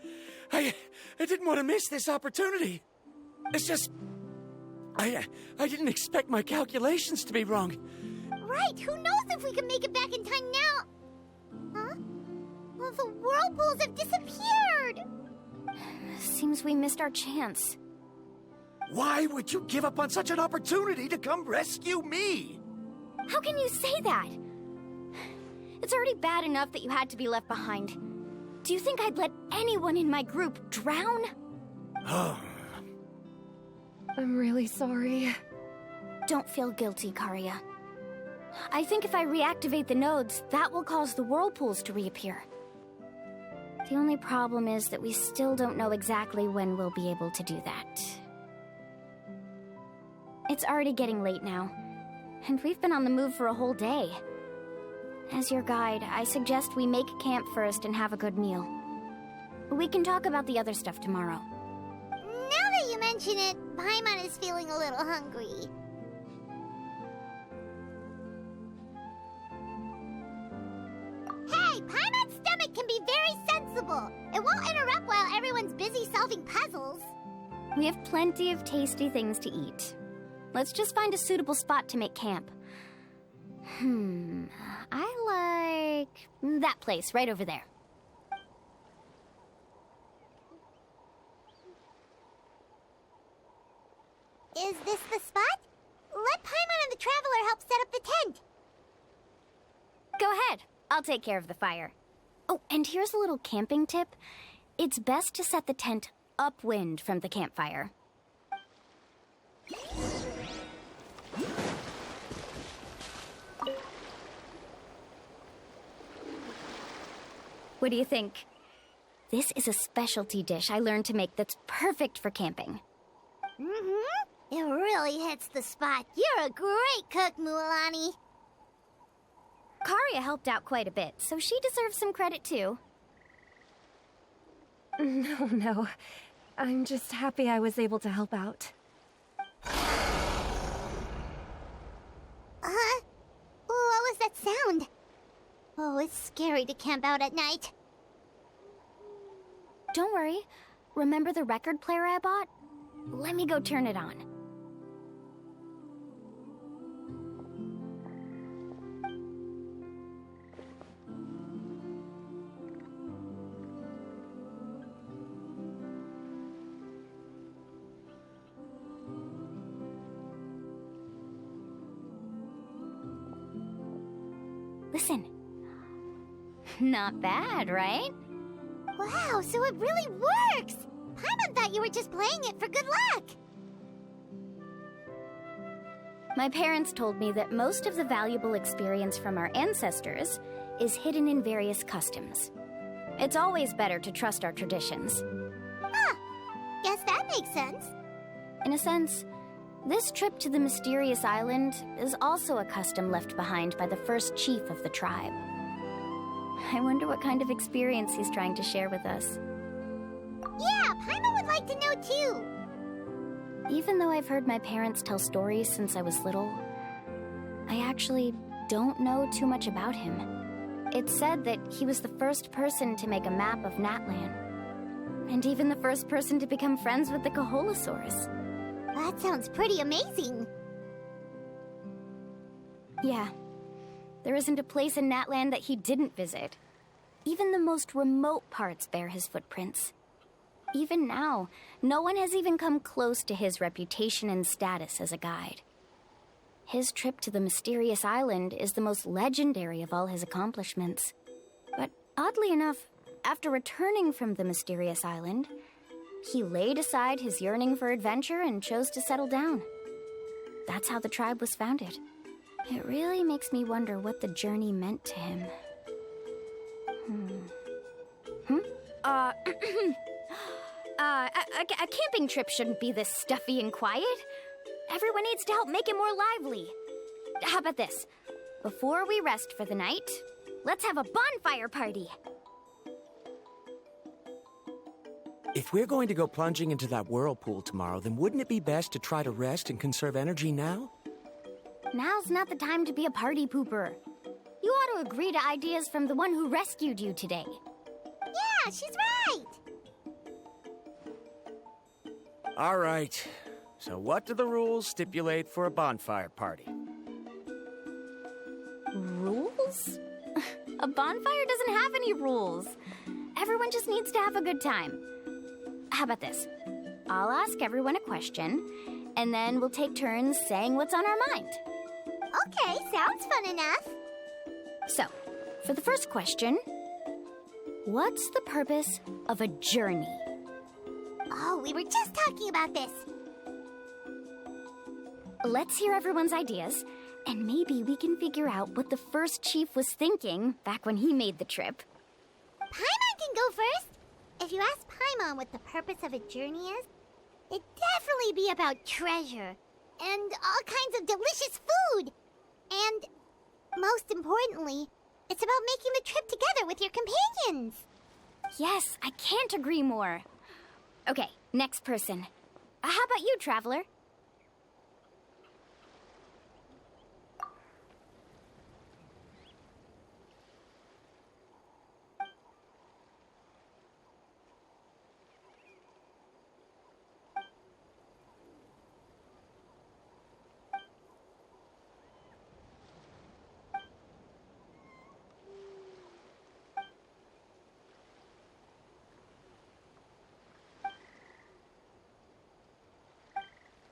Speaker 3: I didn't want to miss this opportunity. It's just... I didn't expect my calculations to be wrong.
Speaker 1: Right, who knows if we can make it back in time now? Huh? Well, the whirlpools have disappeared!
Speaker 7: Seems we missed our chance.
Speaker 3: Why would you give up on such an opportunity to come rescue me?
Speaker 7: How can you say that? It's already bad enough that you had to be left behind. Do you think I'd let anyone in my group drown?
Speaker 2: I'm really sorry.
Speaker 7: Don't feel guilty, Karya. I think if I reactivate the nodes, that will cause the whirlpools to reappear. The only problem is that we still don't know exactly when we'll be able to do that. It's already getting late now, and we've been on the move for a whole day. As your guide, I suggest we make camp first and have a good meal. We can talk about the other stuff tomorrow.
Speaker 1: Now that you mention it, Paimon is feeling a little hungry. Hey, Paimon's stomach can be very sensible. It won't interrupt while everyone's busy solving puzzles.
Speaker 7: We have plenty of tasty things to eat. Let's just find a suitable spot to make camp. I like that place right over there.
Speaker 1: Is this the spot? Let Paimon and the Traveler help set up the tent.
Speaker 7: Go ahead. I'll take care of the fire. Oh, and here's a little camping tip. It's best to set the tent upwind from the campfire. What do you think? This is a specialty dish I learned to make that's perfect for camping.
Speaker 1: It really hits the spot. You're a great cook, Mulani.
Speaker 7: Karia helped out quite a bit, so she deserves some credit too.
Speaker 2: No. I'm just happy I was able to help out.
Speaker 1: What was that sound? Oh, it's scary to camp out at night.
Speaker 7: Don't worry. Remember the record player I bought? Let me go turn it on. Listen. Not bad, right?
Speaker 1: Wow, so it really works! Paimon thought you were just playing it for good luck!
Speaker 7: My parents told me that most of the valuable experience from our ancestors is hidden in various customs. It's always better to trust our traditions.
Speaker 1: Guess that makes sense.
Speaker 7: In a sense, this trip to the mysterious island is also a custom left behind by the first chief of the tribe. I wonder what kind of experience he's trying to share with us.
Speaker 1: Yeah, Paimon would like to know too.
Speaker 7: Even though I've heard my parents tell stories since I was little, I actually don't know too much about him. It's said that he was the first person to make a map of Natlan, and even the first person to become friends with the Kaholasaurs.
Speaker 1: That sounds pretty amazing.
Speaker 7: Yeah. There isn't a place in Natlan that he didn't visit. Even the most remote parts bear his footprints. Even now, no one has even come close to his reputation and status as a guide. His trip to the mysterious island is the most legendary of all his accomplishments. But oddly enough, after returning from the mysterious island, he laid aside his yearning for adventure and chose to settle down. That's how the tribe was founded. It really makes me wonder what the journey meant to him. A camping trip shouldn't be this stuffy and quiet. Everyone needs to help make it more lively. How about this? Before we rest for the night, let's have a bonfire party.
Speaker 3: If we're going to go plunging into that whirlpool tomorrow, then wouldn't it be best to try to rest and conserve energy now?
Speaker 7: Now's not the time to be a party pooper. You ought to agree to ideas from the one who rescued you today.
Speaker 1: Yeah, she's right!
Speaker 3: All right. So what do the rules stipulate for a bonfire party?
Speaker 7: Rules? A bonfire doesn't have any rules. Everyone just needs to have a good time. How about this? I'll ask everyone a question, and then we'll take turns saying what's on our mind.
Speaker 1: Okay, sounds fun enough.
Speaker 7: So, for the first question, what's the purpose of a journey?
Speaker 1: Oh, we were just talking about this.
Speaker 7: Let's hear everyone's ideas, and maybe we can figure out what the first chief was thinking back when he made the trip.
Speaker 1: Paimon can go first. If you ask Paimon what the purpose of a journey is, it'd definitely be about treasure and all kinds of delicious food. And, most importantly, it's about making the trip together with your companions.
Speaker 7: Yes, I can't agree more. Okay, next person. How about you, Traveler?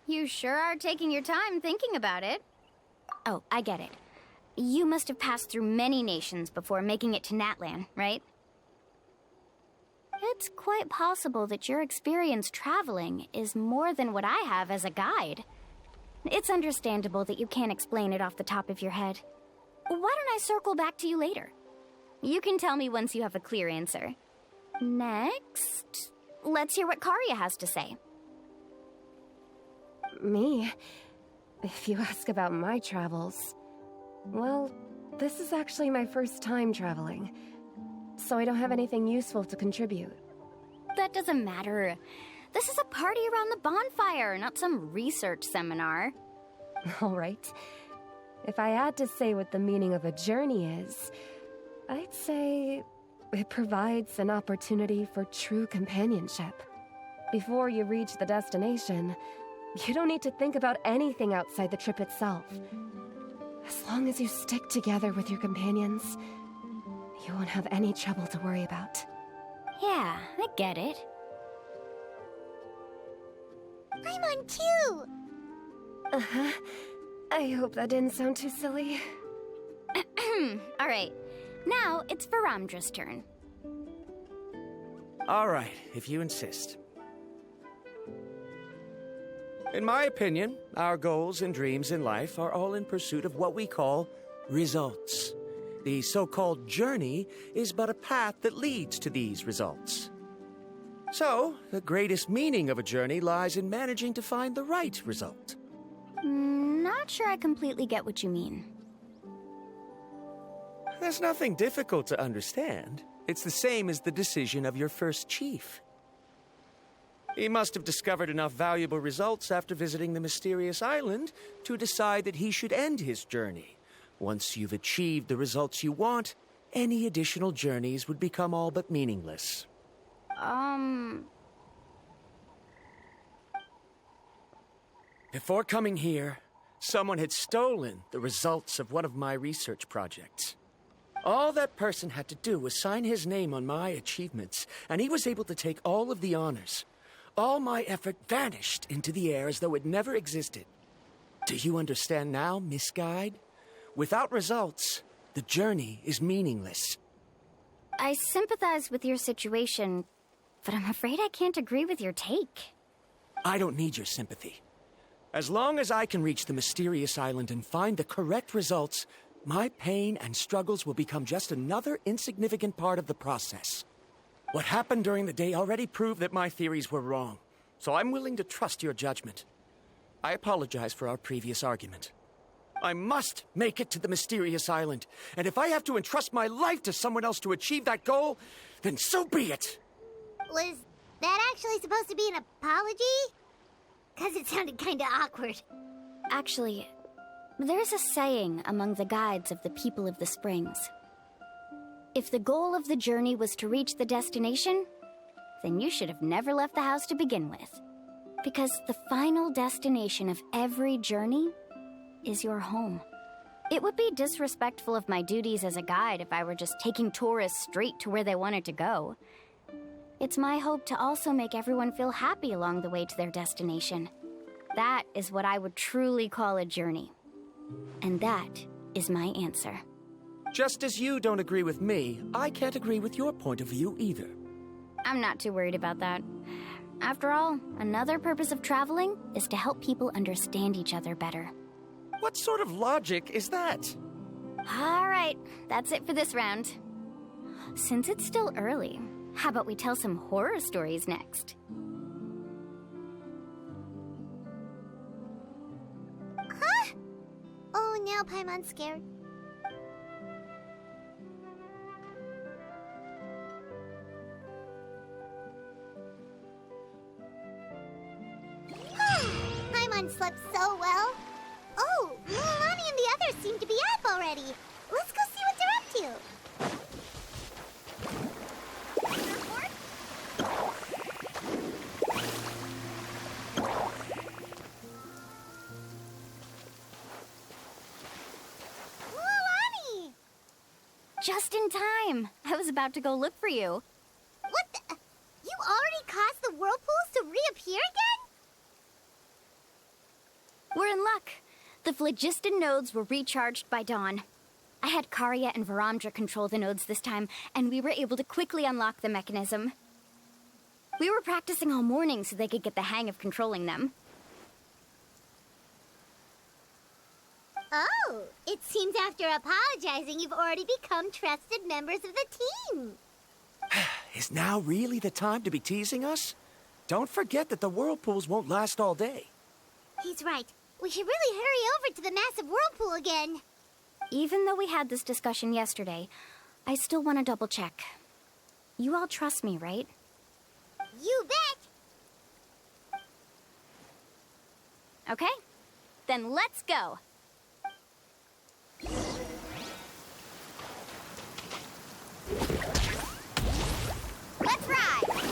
Speaker 7: You sure are taking your time thinking about it. Oh, I get it. You must have passed through many nations before making it to Natlan, right? It's quite possible that your experience traveling is more than what I have as a guide. It's understandable that you can't explain it off the top of your head. Why don't I circle back to you later? You can tell me once you have a clear answer. Next, let's hear what Karya has to say.
Speaker 2: Me? If you ask about my travels... Well, this is actually my first time traveling, so I don't have anything useful to contribute.
Speaker 7: That doesn't matter. This is a party around the bonfire, not some research seminar.
Speaker 2: All right. If I had to say what the meaning of a journey is, I'd say it provides an opportunity for true companionship. Before you reach the destination, you don't need to think about anything outside the trip itself. As long as you stick together with your companions, you won't have any trouble to worry about.
Speaker 7: Yeah, I get it.
Speaker 1: I'm on too!
Speaker 2: Uh-huh. I hope that didn't sound too silly.
Speaker 7: All right. Now it's Varamdra's turn.
Speaker 3: All right, if you insist. In my opinion, our goals and dreams in life are all in pursuit of what we call results. The so-called journey is but a path that leads to these results. So, the greatest meaning of a journey lies in managing to find the right result.
Speaker 7: Not sure I completely get what you mean.
Speaker 3: There's nothing difficult to understand. It's the same as the decision of your first chief. He must have discovered enough valuable results after visiting the mysterious island to decide that he should end his journey. Once you've achieved the results you want, any additional journeys would become all but meaningless. Before coming here, someone had stolen the results of one of my research projects. All that person had to do was sign his name on my achievements, and he was able to take all of the honors. All my effort vanished into the air as though it never existed. Do you understand now, Miss Guide? Without results, the journey is meaningless.
Speaker 7: I sympathize with your situation, but I'm afraid I can't agree with your take.
Speaker 3: I don't need your sympathy. As long as I can reach the mysterious island and find the correct results, my pain and struggles will become just another insignificant part of the process. What happened during the day already proved that my theories were wrong, so I'm willing to trust your judgment. I apologize for our previous argument. I must make it to the mysterious island, and if I have to entrust my life to someone else to achieve that goal, then so be it!
Speaker 1: Was that actually supposed to be an apology? 'Cause it sounded kinda awkward.
Speaker 7: Actually, there's a saying among the guides of the people of the Springs. If the goal of the journey was to reach the destination, then you should have never left the house to begin with. Because the final destination of every journey is your home. It would be disrespectful of my duties as a guide if I were just taking tourists straight to where they wanted to go. It's my hope to also make everyone feel happy along the way to their destination. That is what I would truly call a journey. And that is my answer.
Speaker 3: Just as you don't agree with me, I can't agree with your point of view either.
Speaker 7: I'm not too worried about that. After all, another purpose of traveling is to help people understand each other better.
Speaker 3: What sort of logic is that?
Speaker 7: All right, that's it for this round. Since it's still early, how about we tell some horror stories next?
Speaker 1: Huh? Oh, now Paimon's scared. Paimon slept so well. Oh, Mulani and the others seem to be up already. Let's go see what they're up to. Mulani!
Speaker 7: Just in time. I was about to go look for you.
Speaker 1: What the? You already caused the whirlpools to reappear again?
Speaker 7: We're in luck. The phlogiston nodes were recharged by dawn. I had Karya and Varamdra control the nodes this time, and we were able to quickly unlock the mechanism. We were practicing all morning so they could get the hang of controlling them.
Speaker 1: Oh, it seems after apologizing, you've already become trusted members of the team.
Speaker 3: Is now really the time to be teasing us? Don't forget that the whirlpools won't last all day.
Speaker 1: He's right. We should really hurry over to the massive whirlpool again.
Speaker 7: Even though we had this discussion yesterday, I still want to double check. You all trust me, right?
Speaker 1: You bet!
Speaker 7: Okay, then let's go. Let's ride!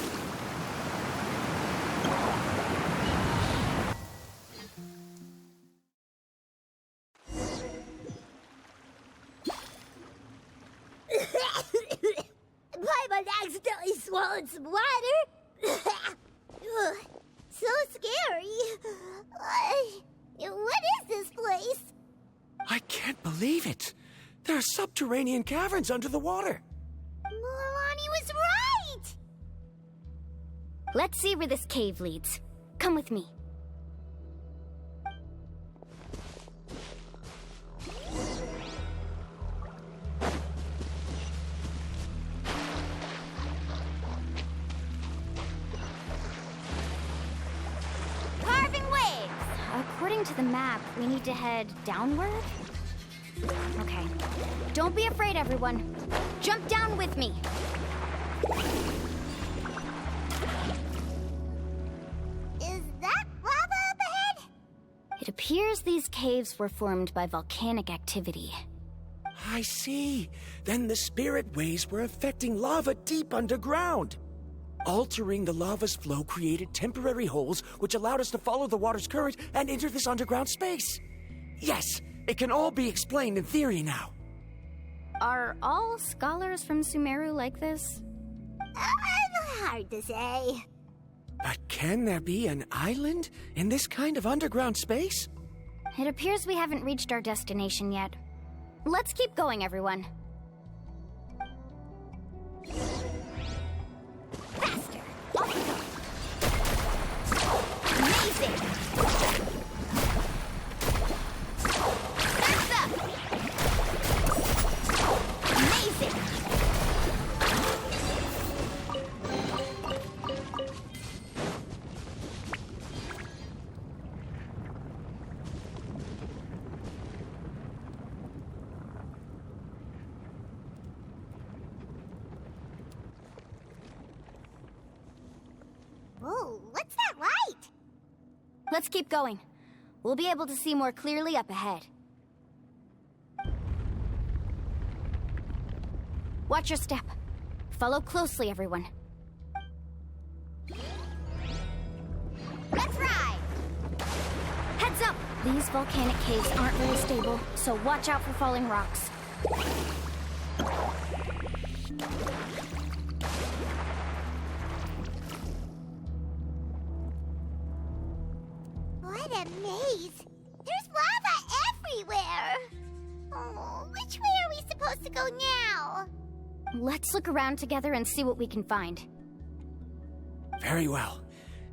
Speaker 1: Paimon accidentally swallowed some water. So scary. What is this place?
Speaker 3: I can't believe it. There are subterranean caverns under the water.
Speaker 1: Mulani was right!
Speaker 7: Let's see where this cave leads. Come with me. Carving waves! According to the map, we need to head downward? Okay. Don't be afraid, everyone. Jump down with me.
Speaker 1: Is that lava up ahead?
Speaker 7: It appears these caves were formed by volcanic activity.
Speaker 3: I see. Then the spirit waves were affecting lava deep underground. Altering the lava's flow created temporary holes which allowed us to follow the water's current and enter this underground space. Yes, it can all be explained in theory now.
Speaker 7: Are all scholars from Sumeru like this?
Speaker 1: Hard to say.
Speaker 3: But can there be an island in this kind of underground space?
Speaker 7: It appears we haven't reached our destination yet. Let's keep going, everyone. Faster! Off we go! Amazing! That's up! Amazing!
Speaker 1: Whoa, what's that light?
Speaker 7: Let's keep going. We'll be able to see more clearly up ahead. Watch your step. Follow closely, everyone.
Speaker 1: Let's ride!
Speaker 7: Heads up! These volcanic caves aren't very stable, so watch out for falling rocks.
Speaker 1: What a maze! There's lava everywhere! Oh, which way are we supposed to go now?
Speaker 7: Let's look around together and see what we can find.
Speaker 3: Very well.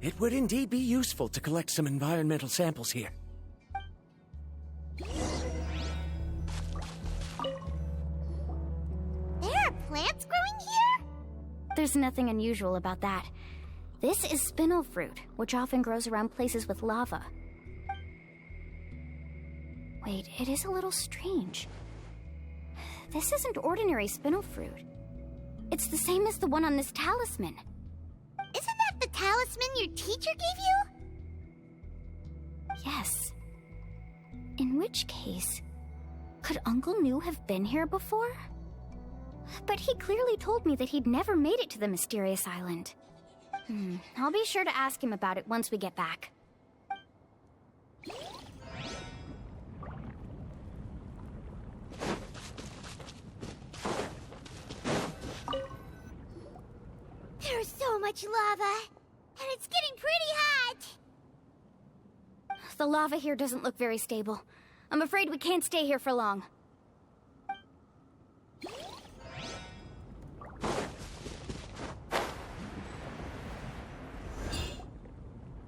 Speaker 3: It would indeed be useful to collect some environmental samples here.
Speaker 1: There are plants growing here?
Speaker 7: There's nothing unusual about that. This is spinel fruit, which often grows around places with lava. Wait, it is a little strange. This isn't ordinary spinel fruit. It's the same as the one on this talisman.
Speaker 1: Isn't that the talisman your teacher gave you?
Speaker 7: Yes. In which case, could Uncle New have been here before? But he clearly told me that he'd never made it to the mysterious island. I'll be sure to ask him about it once we get back.
Speaker 1: There's so much lava, and it's getting pretty hot.
Speaker 7: The lava here doesn't look very stable. I'm afraid we can't stay here for long.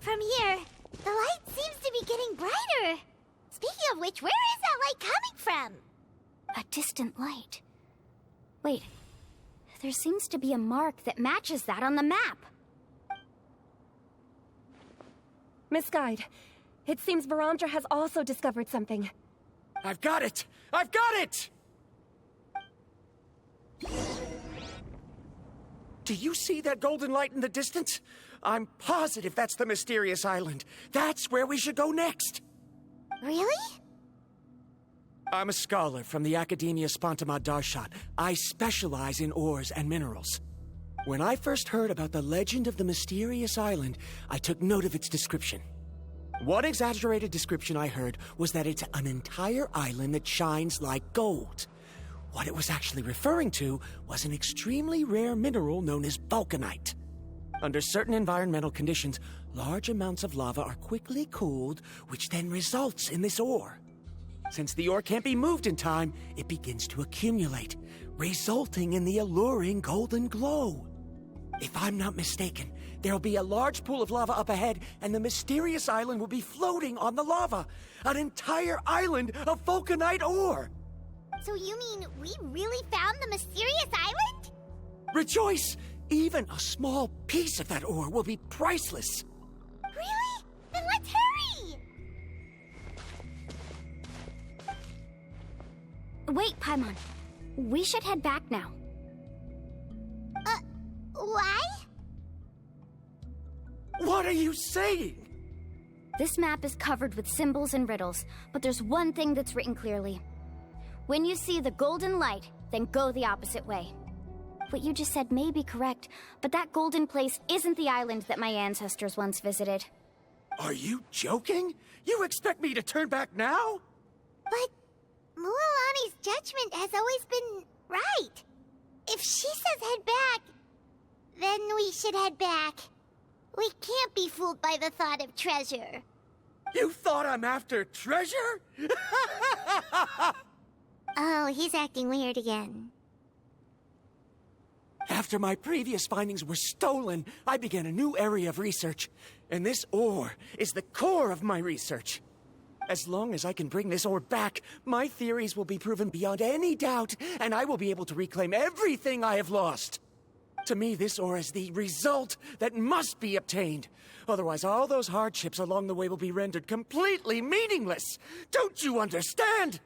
Speaker 1: From here, the light seems to be getting brighter. Speaking of which, where is that light coming from?
Speaker 7: A distant light. Wait, there seems to be a mark that matches that on the map.
Speaker 2: Miss Guide, it seems Varandra has also discovered something.
Speaker 3: I've got it! I've got it! Do you see that golden light in the distance? I'm positive that's the mysterious island. That's where we should go next.
Speaker 1: Really?
Speaker 3: I'm a scholar from the Academia Spontima Darshan. I specialize in ores and minerals. When I first heard about the legend of the mysterious island, I took note of its description. One exaggerated description I heard was that it's an entire island that shines like gold. What it was actually referring to was an extremely rare mineral known as vulcanite. Under certain environmental conditions, large amounts of lava are quickly cooled, which then results in this ore. Since the ore can't be moved in time, it begins to accumulate, resulting in the alluring golden glow. If I'm not mistaken, there'll be a large pool of lava up ahead, and the mysterious island will be floating on the lava. An entire island of vulcanite ore!
Speaker 1: So you mean we really found the mysterious island?
Speaker 3: Rejoice! Even a small piece of that ore will be priceless.
Speaker 1: Really? Then let's hurry!
Speaker 7: Wait, Paimon. We should head back now.
Speaker 1: Why?
Speaker 3: What are you saying?
Speaker 7: This map is covered with symbols and riddles, but there's one thing that's written clearly. When you see the golden light, then go the opposite way. What you just said may be correct, but that golden place isn't the island that my ancestors once visited.
Speaker 3: Are you joking? You expect me to turn back now?
Speaker 1: But Mulani's judgment has always been right. If she says head back, then we should head back. We can't be fooled by the thought of treasure.
Speaker 3: You thought I'm after treasure?
Speaker 1: Oh, he's acting weird again.
Speaker 3: After my previous findings were stolen, I began a new area of research. And this ore is the core of my research. As long as I can bring this ore back, my theories will be proven beyond any doubt, and I will be able to reclaim everything I have lost. To me, this ore is the result that must be obtained. Otherwise, all those hardships along the way will be rendered completely meaningless. Don't you understand?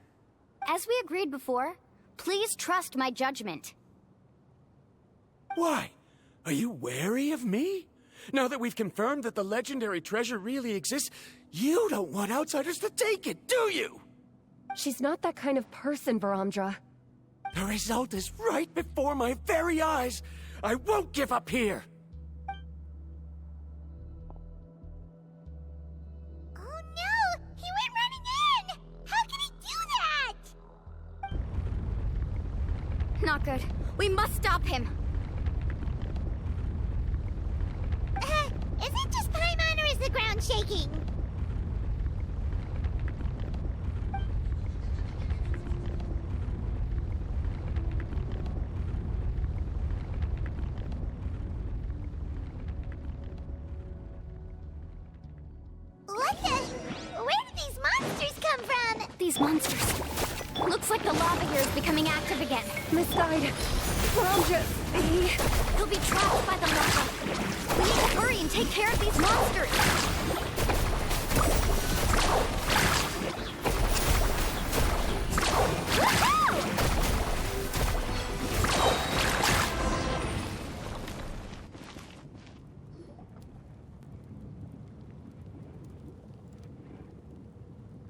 Speaker 7: As we agreed before, please trust my judgment.
Speaker 3: Why? Are you wary of me? Now that we've confirmed that the legendary treasure really exists, you don't want outsiders to take it, do you?
Speaker 2: She's not that kind of person, Varandra.
Speaker 3: The result is right before my very eyes. I won't give up here!
Speaker 1: Oh no! He went running in! How can he do that?
Speaker 7: Not good. We must stop him.
Speaker 1: Is it just Paimon or is the ground shaking? Where did these monsters come from?
Speaker 7: These monsters. Looks like the lava here is becoming active again.
Speaker 2: Miss Guide, Varandra,
Speaker 7: He'll be trapped by the lava. We need to hurry and take care of these monsters.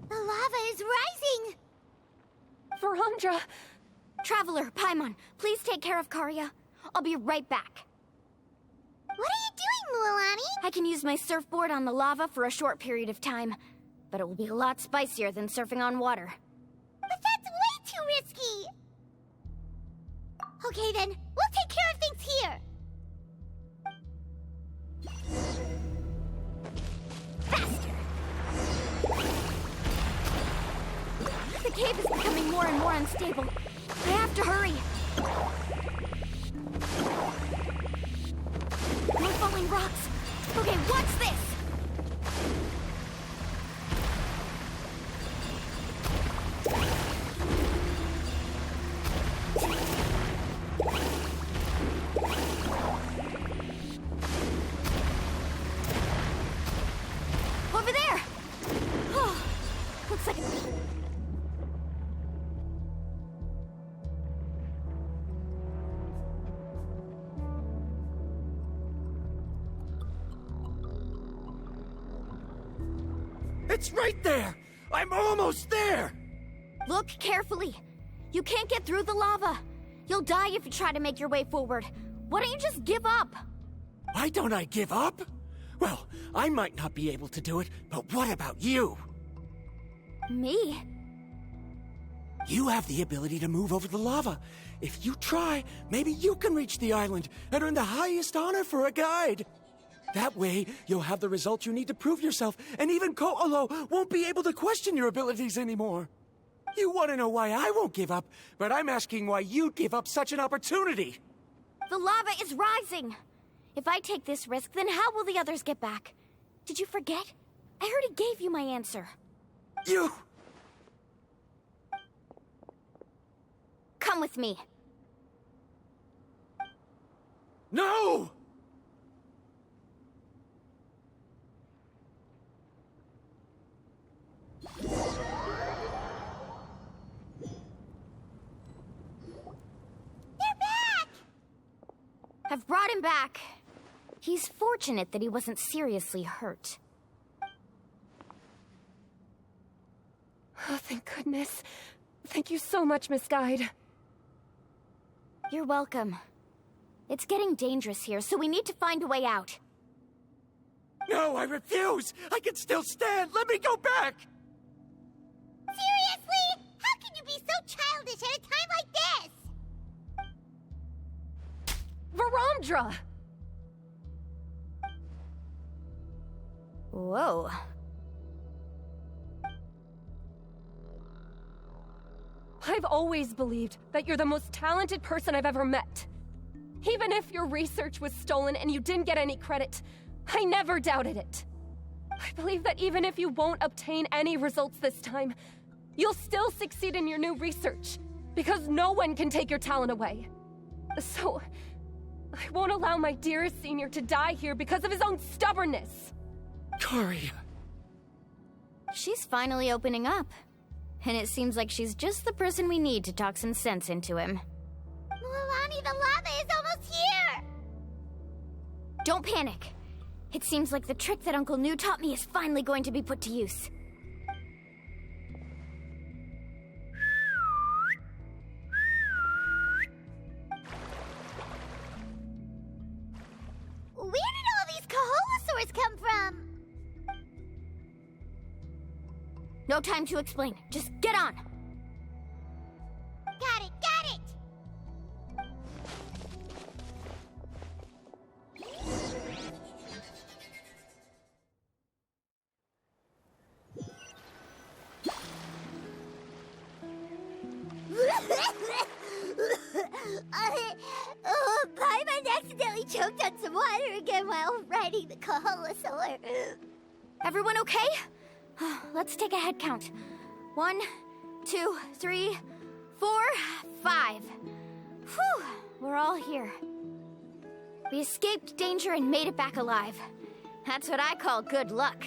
Speaker 1: The lava is rising!
Speaker 2: Varandra!
Speaker 7: Traveler, Paimon, please take care of Karya. I'll be right back.
Speaker 1: What are you doing, Mulani?
Speaker 7: I can use my surfboard on the lava for a short period of time, but it will be a lot spicier than surfing on water.
Speaker 1: But that's way too risky! Okay then, we'll take care of things here!
Speaker 7: Faster! The cave is becoming more and more unstable. I have to hurry. More falling rocks. Okay, what's this? Over there! Oh, looks like
Speaker 3: It's right there! I'm almost there!
Speaker 7: Look carefully. You can't get through the lava. You'll die if you try to make your way forward. Why don't you just give up?
Speaker 3: Why don't I give up? Well, I might not be able to do it, but what about you?
Speaker 7: Me?
Speaker 3: You have the ability to move over the lava. If you try, maybe you can reach the island and earn the highest honor for a guide. That way, you'll have the results you need to prove yourself, and even Ko'olo won't be able to question your abilities anymore. You want to know why I won't give up, but I'm asking why you'd give up such an opportunity.
Speaker 7: The lava is rising. If I take this risk, then how will the others get back? Did you forget? I already gave you my answer.
Speaker 3: You...
Speaker 7: Come with me.
Speaker 3: No!
Speaker 7: I've brought him back. He's fortunate that he wasn't seriously hurt.
Speaker 2: Oh, thank goodness. Thank you so much, Miss Guide.
Speaker 7: You're welcome. It's getting dangerous here, so we need to find a way out.
Speaker 3: No, I refuse! I can still stand! Let me go back!
Speaker 1: Seriously? How can you be so childish at a time like this?
Speaker 2: Verandra!
Speaker 7: Whoa.
Speaker 2: I've always believed that you're the most talented person I've ever met. Even if your research was stolen and you didn't get any credit, I never doubted it. I believe that even if you won't obtain any results this time, you'll still succeed in your new research, because no one can take your talent away. So, I won't allow my dearest senior to die here because of his own stubbornness.
Speaker 3: Kari.
Speaker 7: She's finally opening up. And it seems like she's just the person we need to talk some sense into him.
Speaker 1: Mulani, the lava is almost here!
Speaker 7: Don't panic. It seems like the trick that Uncle New taught me is finally going to be put to use.
Speaker 1: Where did all these Kaholosaurs come from?
Speaker 7: No time to explain. Just get on.
Speaker 1: Got it, got it! Paimon accidentally choked on some water again while riding the Kaholosaur.
Speaker 7: Everyone okay? Let's take a head count. 1, 2, 3, 4, 5. Whew, we're all here. We escaped danger and made it back alive. That's what I call good luck.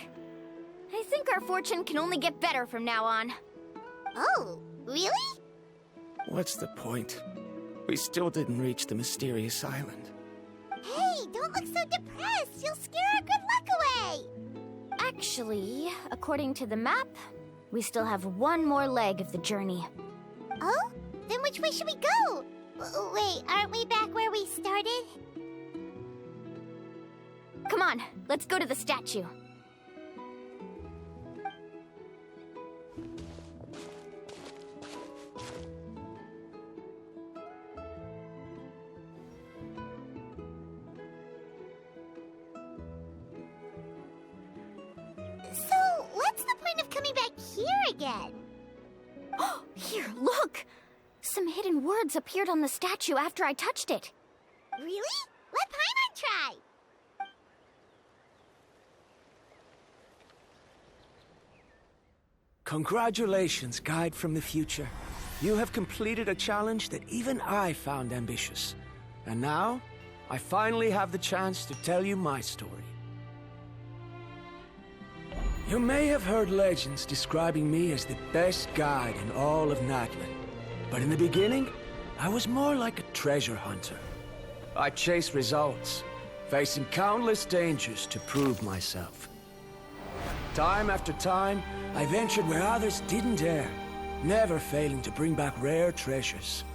Speaker 7: I think our fortune can only get better from now on.
Speaker 1: Oh, really?
Speaker 3: What's the point? We still didn't reach the mysterious island.
Speaker 1: Hey, don't look so depressed. You'll scare our good luck away.
Speaker 7: Actually, according to the map, we still have one more leg of the journey.
Speaker 1: Oh? Then which way should we go? Wait, aren't we back where we started?
Speaker 7: Come on, let's go to the statue.
Speaker 1: So, what's the point of again.
Speaker 7: Here, look! Some hidden words appeared on the statue after I touched it.
Speaker 1: Really? Let Paimon try.
Speaker 3: Congratulations, guide from the future. You have completed a challenge that even I found ambitious. And now, I finally have the chance to tell you my story. You may have heard legends describing me as the best guide in all of Natlan. But in the beginning, I was more like a treasure hunter. I chased results, facing countless dangers to prove myself. Time after time, I ventured where others didn't dare, never failing to bring back rare treasures.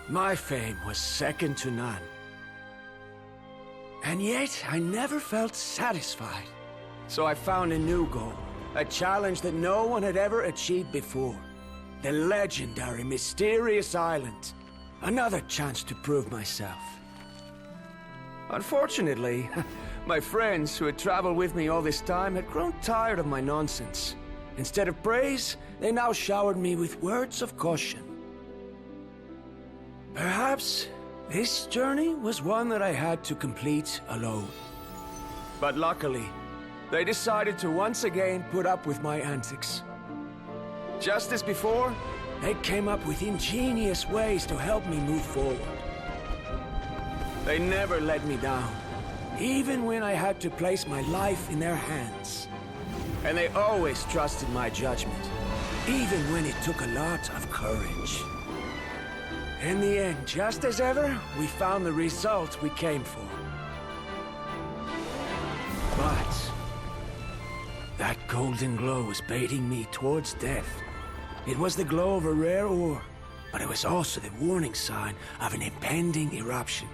Speaker 3: My fame was second to none. And yet, I never felt satisfied. So I found a new goal, a challenge that no one had ever achieved before. The legendary, mysterious island. Another chance to prove myself. Unfortunately, my friends who had traveled with me all this time had grown tired of my nonsense. Instead of praise, they now showered me with words of caution. Perhaps this journey was one that I had to complete alone. But luckily, they decided to once again put up with my antics. Just as before, they came up with ingenious ways to help me move forward. They never let me down, even when I had to place my life in their hands. And they always trusted my judgment, even when it took a lot of courage. In the end, just as ever, we found the result we came for. But that golden glow was baiting me towards death. It was the glow of a rare ore, but it was also the warning sign of an impending eruption.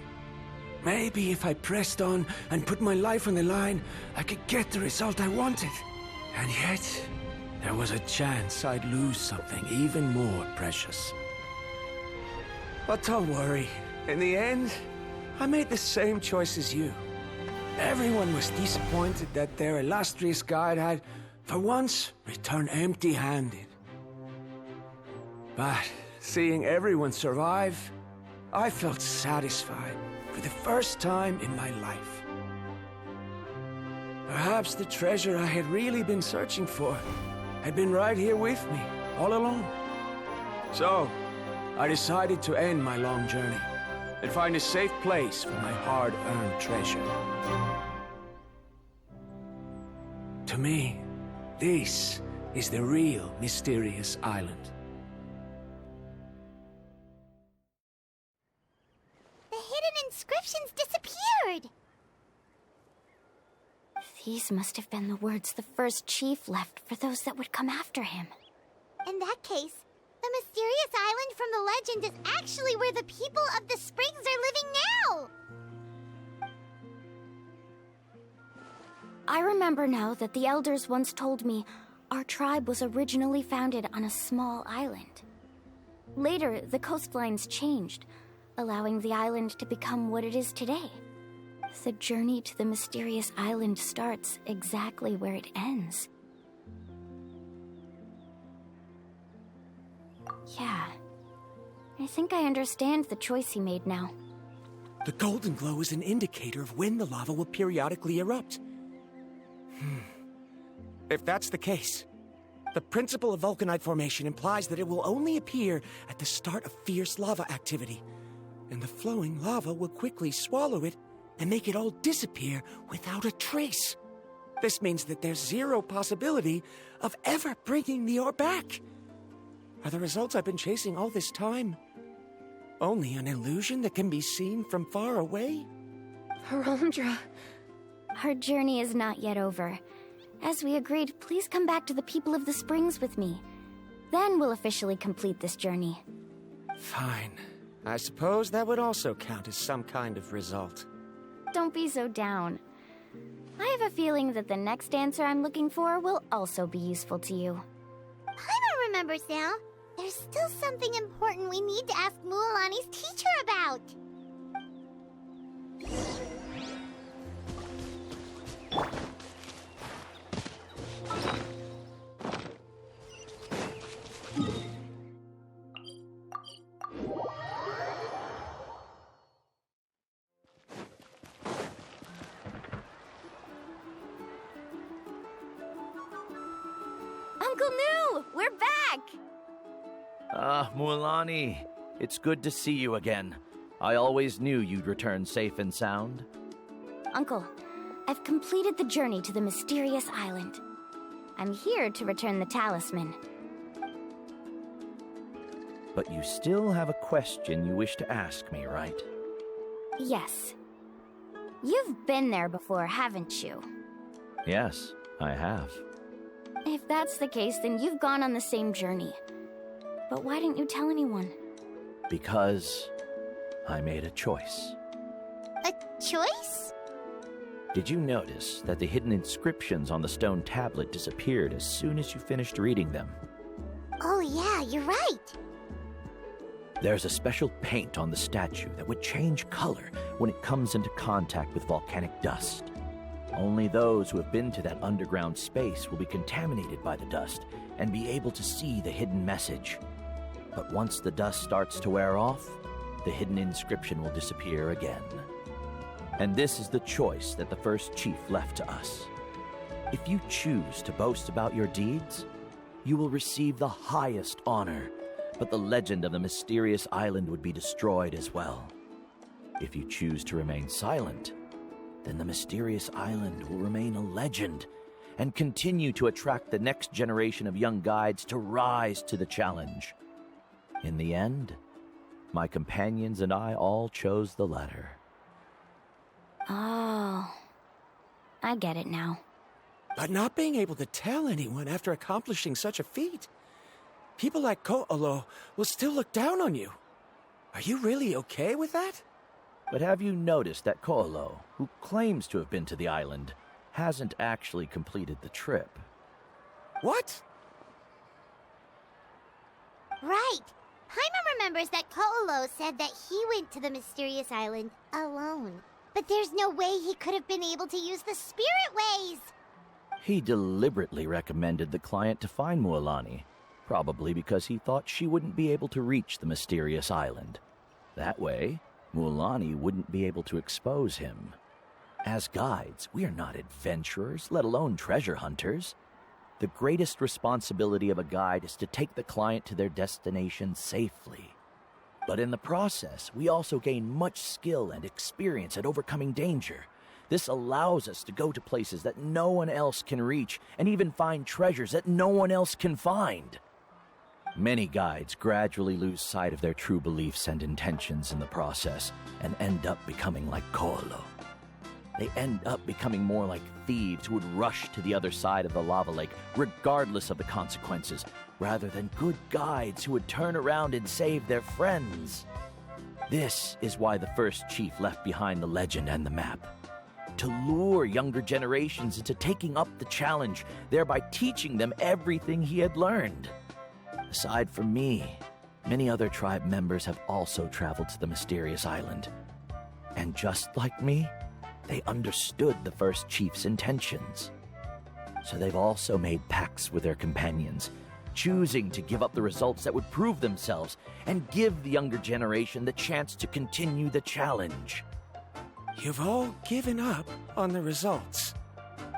Speaker 3: Maybe if I pressed on and put my life on the line, I could get the result I wanted. And yet, there was a chance I'd lose something even more precious. But don't worry. In the end, I made the same choice as you. Everyone was disappointed that their illustrious guide had, for once, returned empty-handed. But seeing everyone survive, I felt satisfied for the first time in my life. Perhaps the treasure I had really been searching for had been right here with me, all along. So, I decided to end my long journey and find a safe place for my hard-earned treasure. To me, this is the real mysterious island.
Speaker 1: The hidden inscriptions disappeared!
Speaker 7: These must have been the words the first chief left for those that would come after him.
Speaker 1: In that case, the mysterious island from the legend is actually where the people of the springs are living now!
Speaker 7: I remember now that the elders once told me our tribe was originally founded on a small island. Later, the coastlines changed, allowing the island to become what it is today. The journey to the mysterious island starts exactly where it ends. Yeah. I think I understand the choice he made now.
Speaker 3: The golden glow is an indicator of when the lava will periodically erupt. If that's the case, the principle of vulcanite formation implies that it will only appear at the start of fierce lava activity, and the flowing lava will quickly swallow it and make it all disappear without a trace. This means that there's zero possibility of ever bringing the ore back. Are the results I've been chasing all this time only an illusion that can be seen from far away?
Speaker 2: Arundra.
Speaker 7: Our journey is not yet over. As we agreed, please come back to the people of the springs with me. Then we'll officially complete this journey.
Speaker 3: Fine. I suppose that would also count as some kind of result.
Speaker 7: Don't be so down. I have a feeling that the next answer I'm looking for will also be useful to you.
Speaker 1: Paimon remembers now. There's still something important we need to ask Mulani's teacher about.
Speaker 7: Uncle Nu! We're back!
Speaker 13: Mulani. It's good to see you again. I always knew you'd return safe and sound.
Speaker 7: Uncle, I've completed the journey to the mysterious island. I'm here to return the talisman.
Speaker 13: But you still have a question you wish to ask me, right?
Speaker 7: Yes. You've been there before, haven't you?
Speaker 13: Yes, I have.
Speaker 7: If that's the case, then you've gone on the same journey. But why didn't you tell anyone?
Speaker 13: Because I made a choice.
Speaker 1: A choice?
Speaker 13: Did you notice that the hidden inscriptions on the stone tablet disappeared as soon as you finished reading them?
Speaker 1: Oh yeah, you're right.
Speaker 13: There's a special paint on the statue that would change color when it comes into contact with volcanic dust. Only those who have been to that underground space will be contaminated by the dust and be able to see the hidden message. But once the dust starts to wear off, the hidden inscription will disappear again. And this is the choice that the first chief left to us. If you choose to boast about your deeds, you will receive the highest honor, but the legend of the mysterious island would be destroyed as well. If you choose to remain silent, then the mysterious island will remain a legend and continue to attract the next generation of young guides to rise to the challenge. In the end, my companions and I all chose the latter.
Speaker 7: Oh, I get it now.
Speaker 3: But not being able to tell anyone after accomplishing such a feat. People like Ko'olo will still look down on you. Are you really okay with that?
Speaker 13: But have you noticed that Ko'olo, who claims to have been to the island, hasn't actually completed the trip?
Speaker 3: What?
Speaker 1: Right. Paimon remembers that Ko'olo said that he went to the mysterious island alone. But there's no way he could have been able to use the spirit ways!
Speaker 13: He deliberately recommended the client to find Mulani, probably because he thought she wouldn't be able to reach the mysterious island. That way, Mulani wouldn't be able to expose him. As guides, we are not adventurers, let alone treasure hunters. The greatest responsibility of a guide is to take the client to their destination safely. But in the process, we also gain much skill and experience at overcoming danger. This allows us to go to places that no one else can reach, and even find treasures that no one else can find. Many guides gradually lose sight of their true beliefs and intentions in the process, and end up becoming like Ko'olo. They end up becoming more like thieves who would rush to the other side of the lava lake, regardless of the consequences, rather than good guides who would turn around and save their friends. This is why the first chief left behind the legend and the map. To lure younger generations into taking up the challenge, thereby teaching them everything he had learned. Aside from me, many other tribe members have also traveled to the mysterious island. And just like me, they understood the first chief's intentions. So they've also made pacts with their companions, choosing to give up the results that would prove themselves and give the younger generation the chance to continue the challenge.
Speaker 3: You've all given up on the results.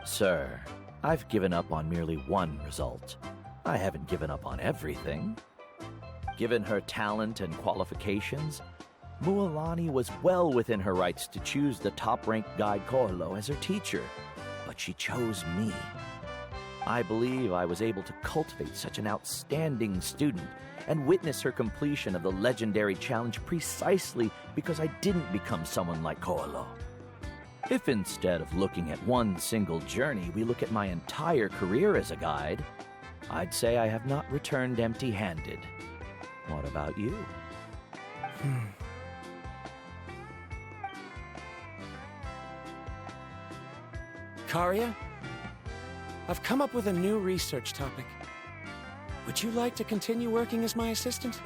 Speaker 13: Sir, I've given up on merely one result. I haven't given up on everything. Given her talent and qualifications, Mulani was well within her rights to choose the top-ranked guide Ko'olo as her teacher, but she chose me. I believe I was able to cultivate such an outstanding student and witness her completion of the legendary challenge precisely because I didn't become someone like Ko'olo. If instead of looking at one single journey, we look at my entire career as a guide, I'd say I have not returned empty-handed. What about you?
Speaker 3: Karia, I've come up with a new research topic. Would you like to continue working as my assistant?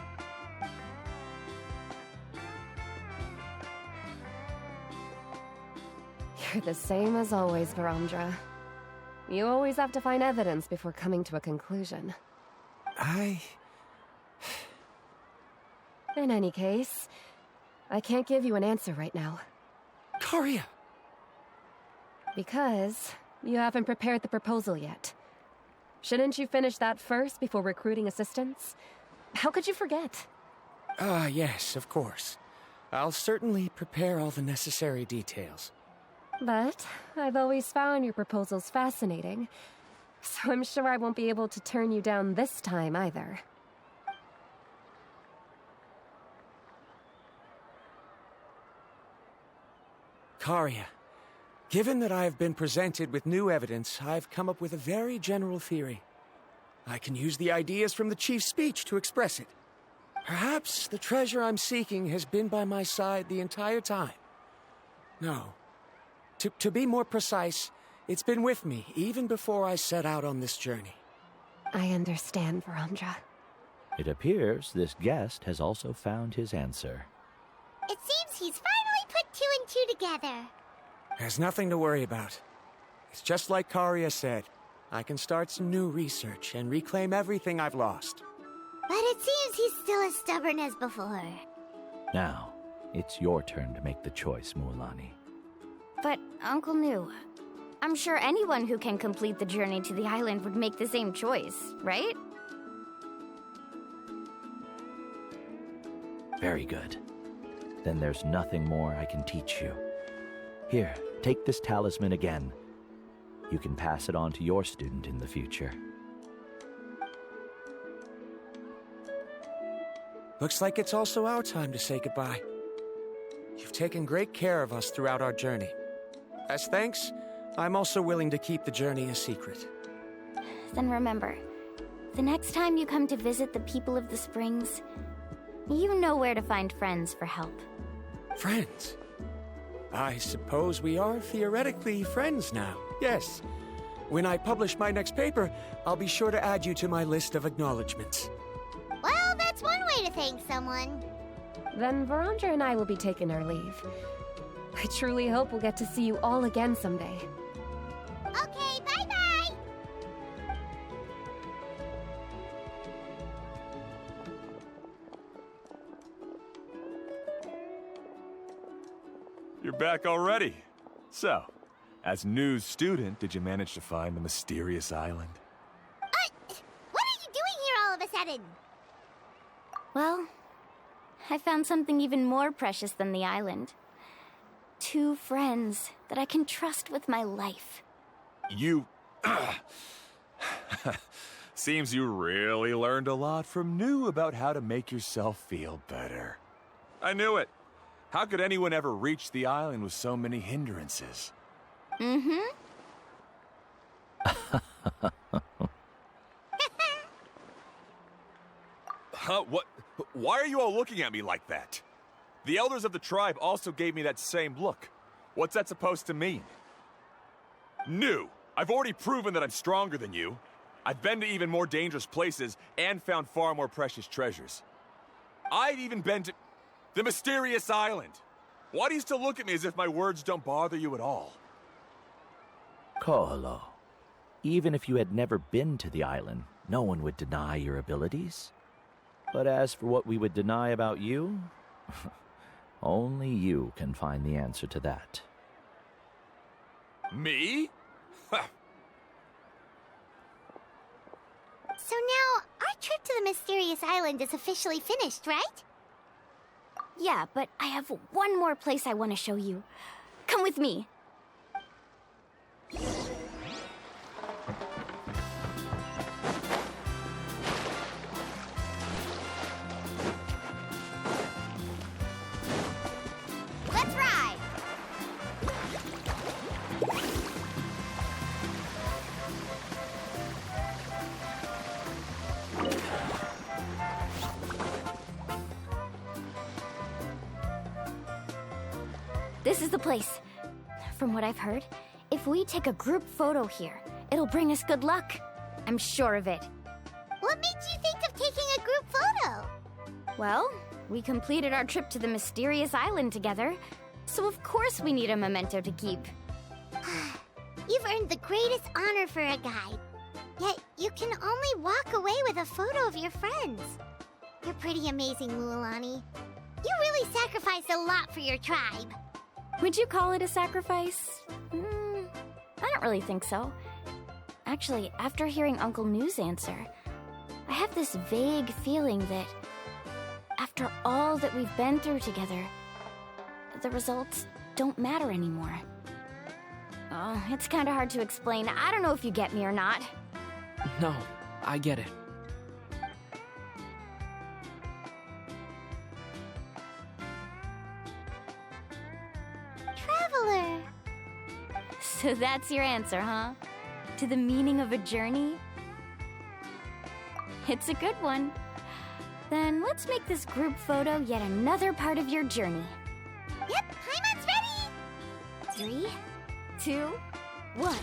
Speaker 2: You're the same as always, Varamdra. You always have to find evidence before coming to a conclusion. In any case, I can't give you an answer right now.
Speaker 3: Karia!
Speaker 2: Because you haven't prepared the proposal yet. Shouldn't you finish that first before recruiting assistants? How could you forget?
Speaker 3: Yes, of course. I'll certainly prepare all the necessary details.
Speaker 2: But I've always found your proposals fascinating, so I'm sure I won't be able to turn you down this time either.
Speaker 3: Karia, given that I have been presented with new evidence, I've come up with a very general theory. I can use the ideas from the chief's speech to express it. Perhaps the treasure I'm seeking has been by my side the entire time. No. To be more precise, it's been with me even before I set out on this journey.
Speaker 2: I understand, Verandra.
Speaker 13: It appears this guest has also found his answer.
Speaker 1: It seems he's finally put two and two together.
Speaker 3: There's nothing to worry about. It's just like Karia said. I can start some new research and reclaim everything I've lost.
Speaker 1: But it seems he's still as stubborn as before.
Speaker 13: Now, it's your turn to make the choice, Mulani.
Speaker 7: But, Uncle Nu, I'm sure anyone who can complete the journey to the island would make the same choice, right?
Speaker 13: Very good. Then there's nothing more I can teach you. Here, take this talisman again. You can pass it on to your student in the future.
Speaker 3: Looks like it's also our time to say goodbye. You've taken great care of us throughout our journey. As thanks, I'm also willing to keep the journey a secret.
Speaker 7: Then remember, the next time you come to visit the people of the Springs, you know where to find friends for help.
Speaker 3: Friends? I suppose we are theoretically friends now, yes. When I publish my next paper, I'll be sure to add you to my list of acknowledgements.
Speaker 1: Well, that's one way to thank someone.
Speaker 2: Then Verandra and I will be taking our leave. I truly hope we'll get to see you all again someday.
Speaker 1: Okay, bye-bye!
Speaker 9: You're back already. So, as news student, did you manage to find the mysterious island?
Speaker 1: What are you doing here all of a sudden?
Speaker 7: Well, I found something even more precious than the island. 2 friends that I can trust with my life.
Speaker 9: You... Seems you really learned a lot from New about how to make yourself feel better. I knew it. How could anyone ever reach the island with so many hindrances?
Speaker 7: Mm-hmm.
Speaker 9: Huh? What? Why are you all looking at me like that? The elders of the tribe also gave me that same look. What's that supposed to mean? New! I've already proven that I'm stronger than you. I've been to even more dangerous places and found far more precious treasures. I've even been to... the mysterious island! Why do you still look at me as if my words don't bother you at all?
Speaker 13: Kou-Lo, even if you had never been to the island, no one would deny your abilities. But as for what we would deny about you, only you can find the answer to that.
Speaker 9: Me?
Speaker 1: So now, our trip to the mysterious island is officially finished, right?
Speaker 7: Yeah, but I have one more place I want to show you. Come with me.
Speaker 1: Let's ride!
Speaker 7: This is the place. From what I've heard, if we take a group photo here, it'll bring us good luck. I'm sure of it.
Speaker 1: What made you think of taking a group photo?
Speaker 7: Well, we completed our trip to the mysterious island together, so of course we need a memento to keep.
Speaker 1: You've earned the greatest honor for a guide. Yet, you can only walk away with a photo of your friends. You're pretty amazing, Mulani. You really sacrificed a lot for your tribe.
Speaker 7: Would you call it a sacrifice? I don't really think so. Actually, after hearing Uncle New's answer, I have this vague feeling that after all that we've been through together, the results don't matter anymore. Oh, it's kinda hard to explain. I don't know if you get me or not.
Speaker 14: No, I get it.
Speaker 1: Traveler!
Speaker 7: So that's your answer, huh? To the meaning of a journey? It's a good one. Then let's make this group photo yet another part of your journey.
Speaker 1: Yep, Paimon's ready!
Speaker 7: 3, 2, 1.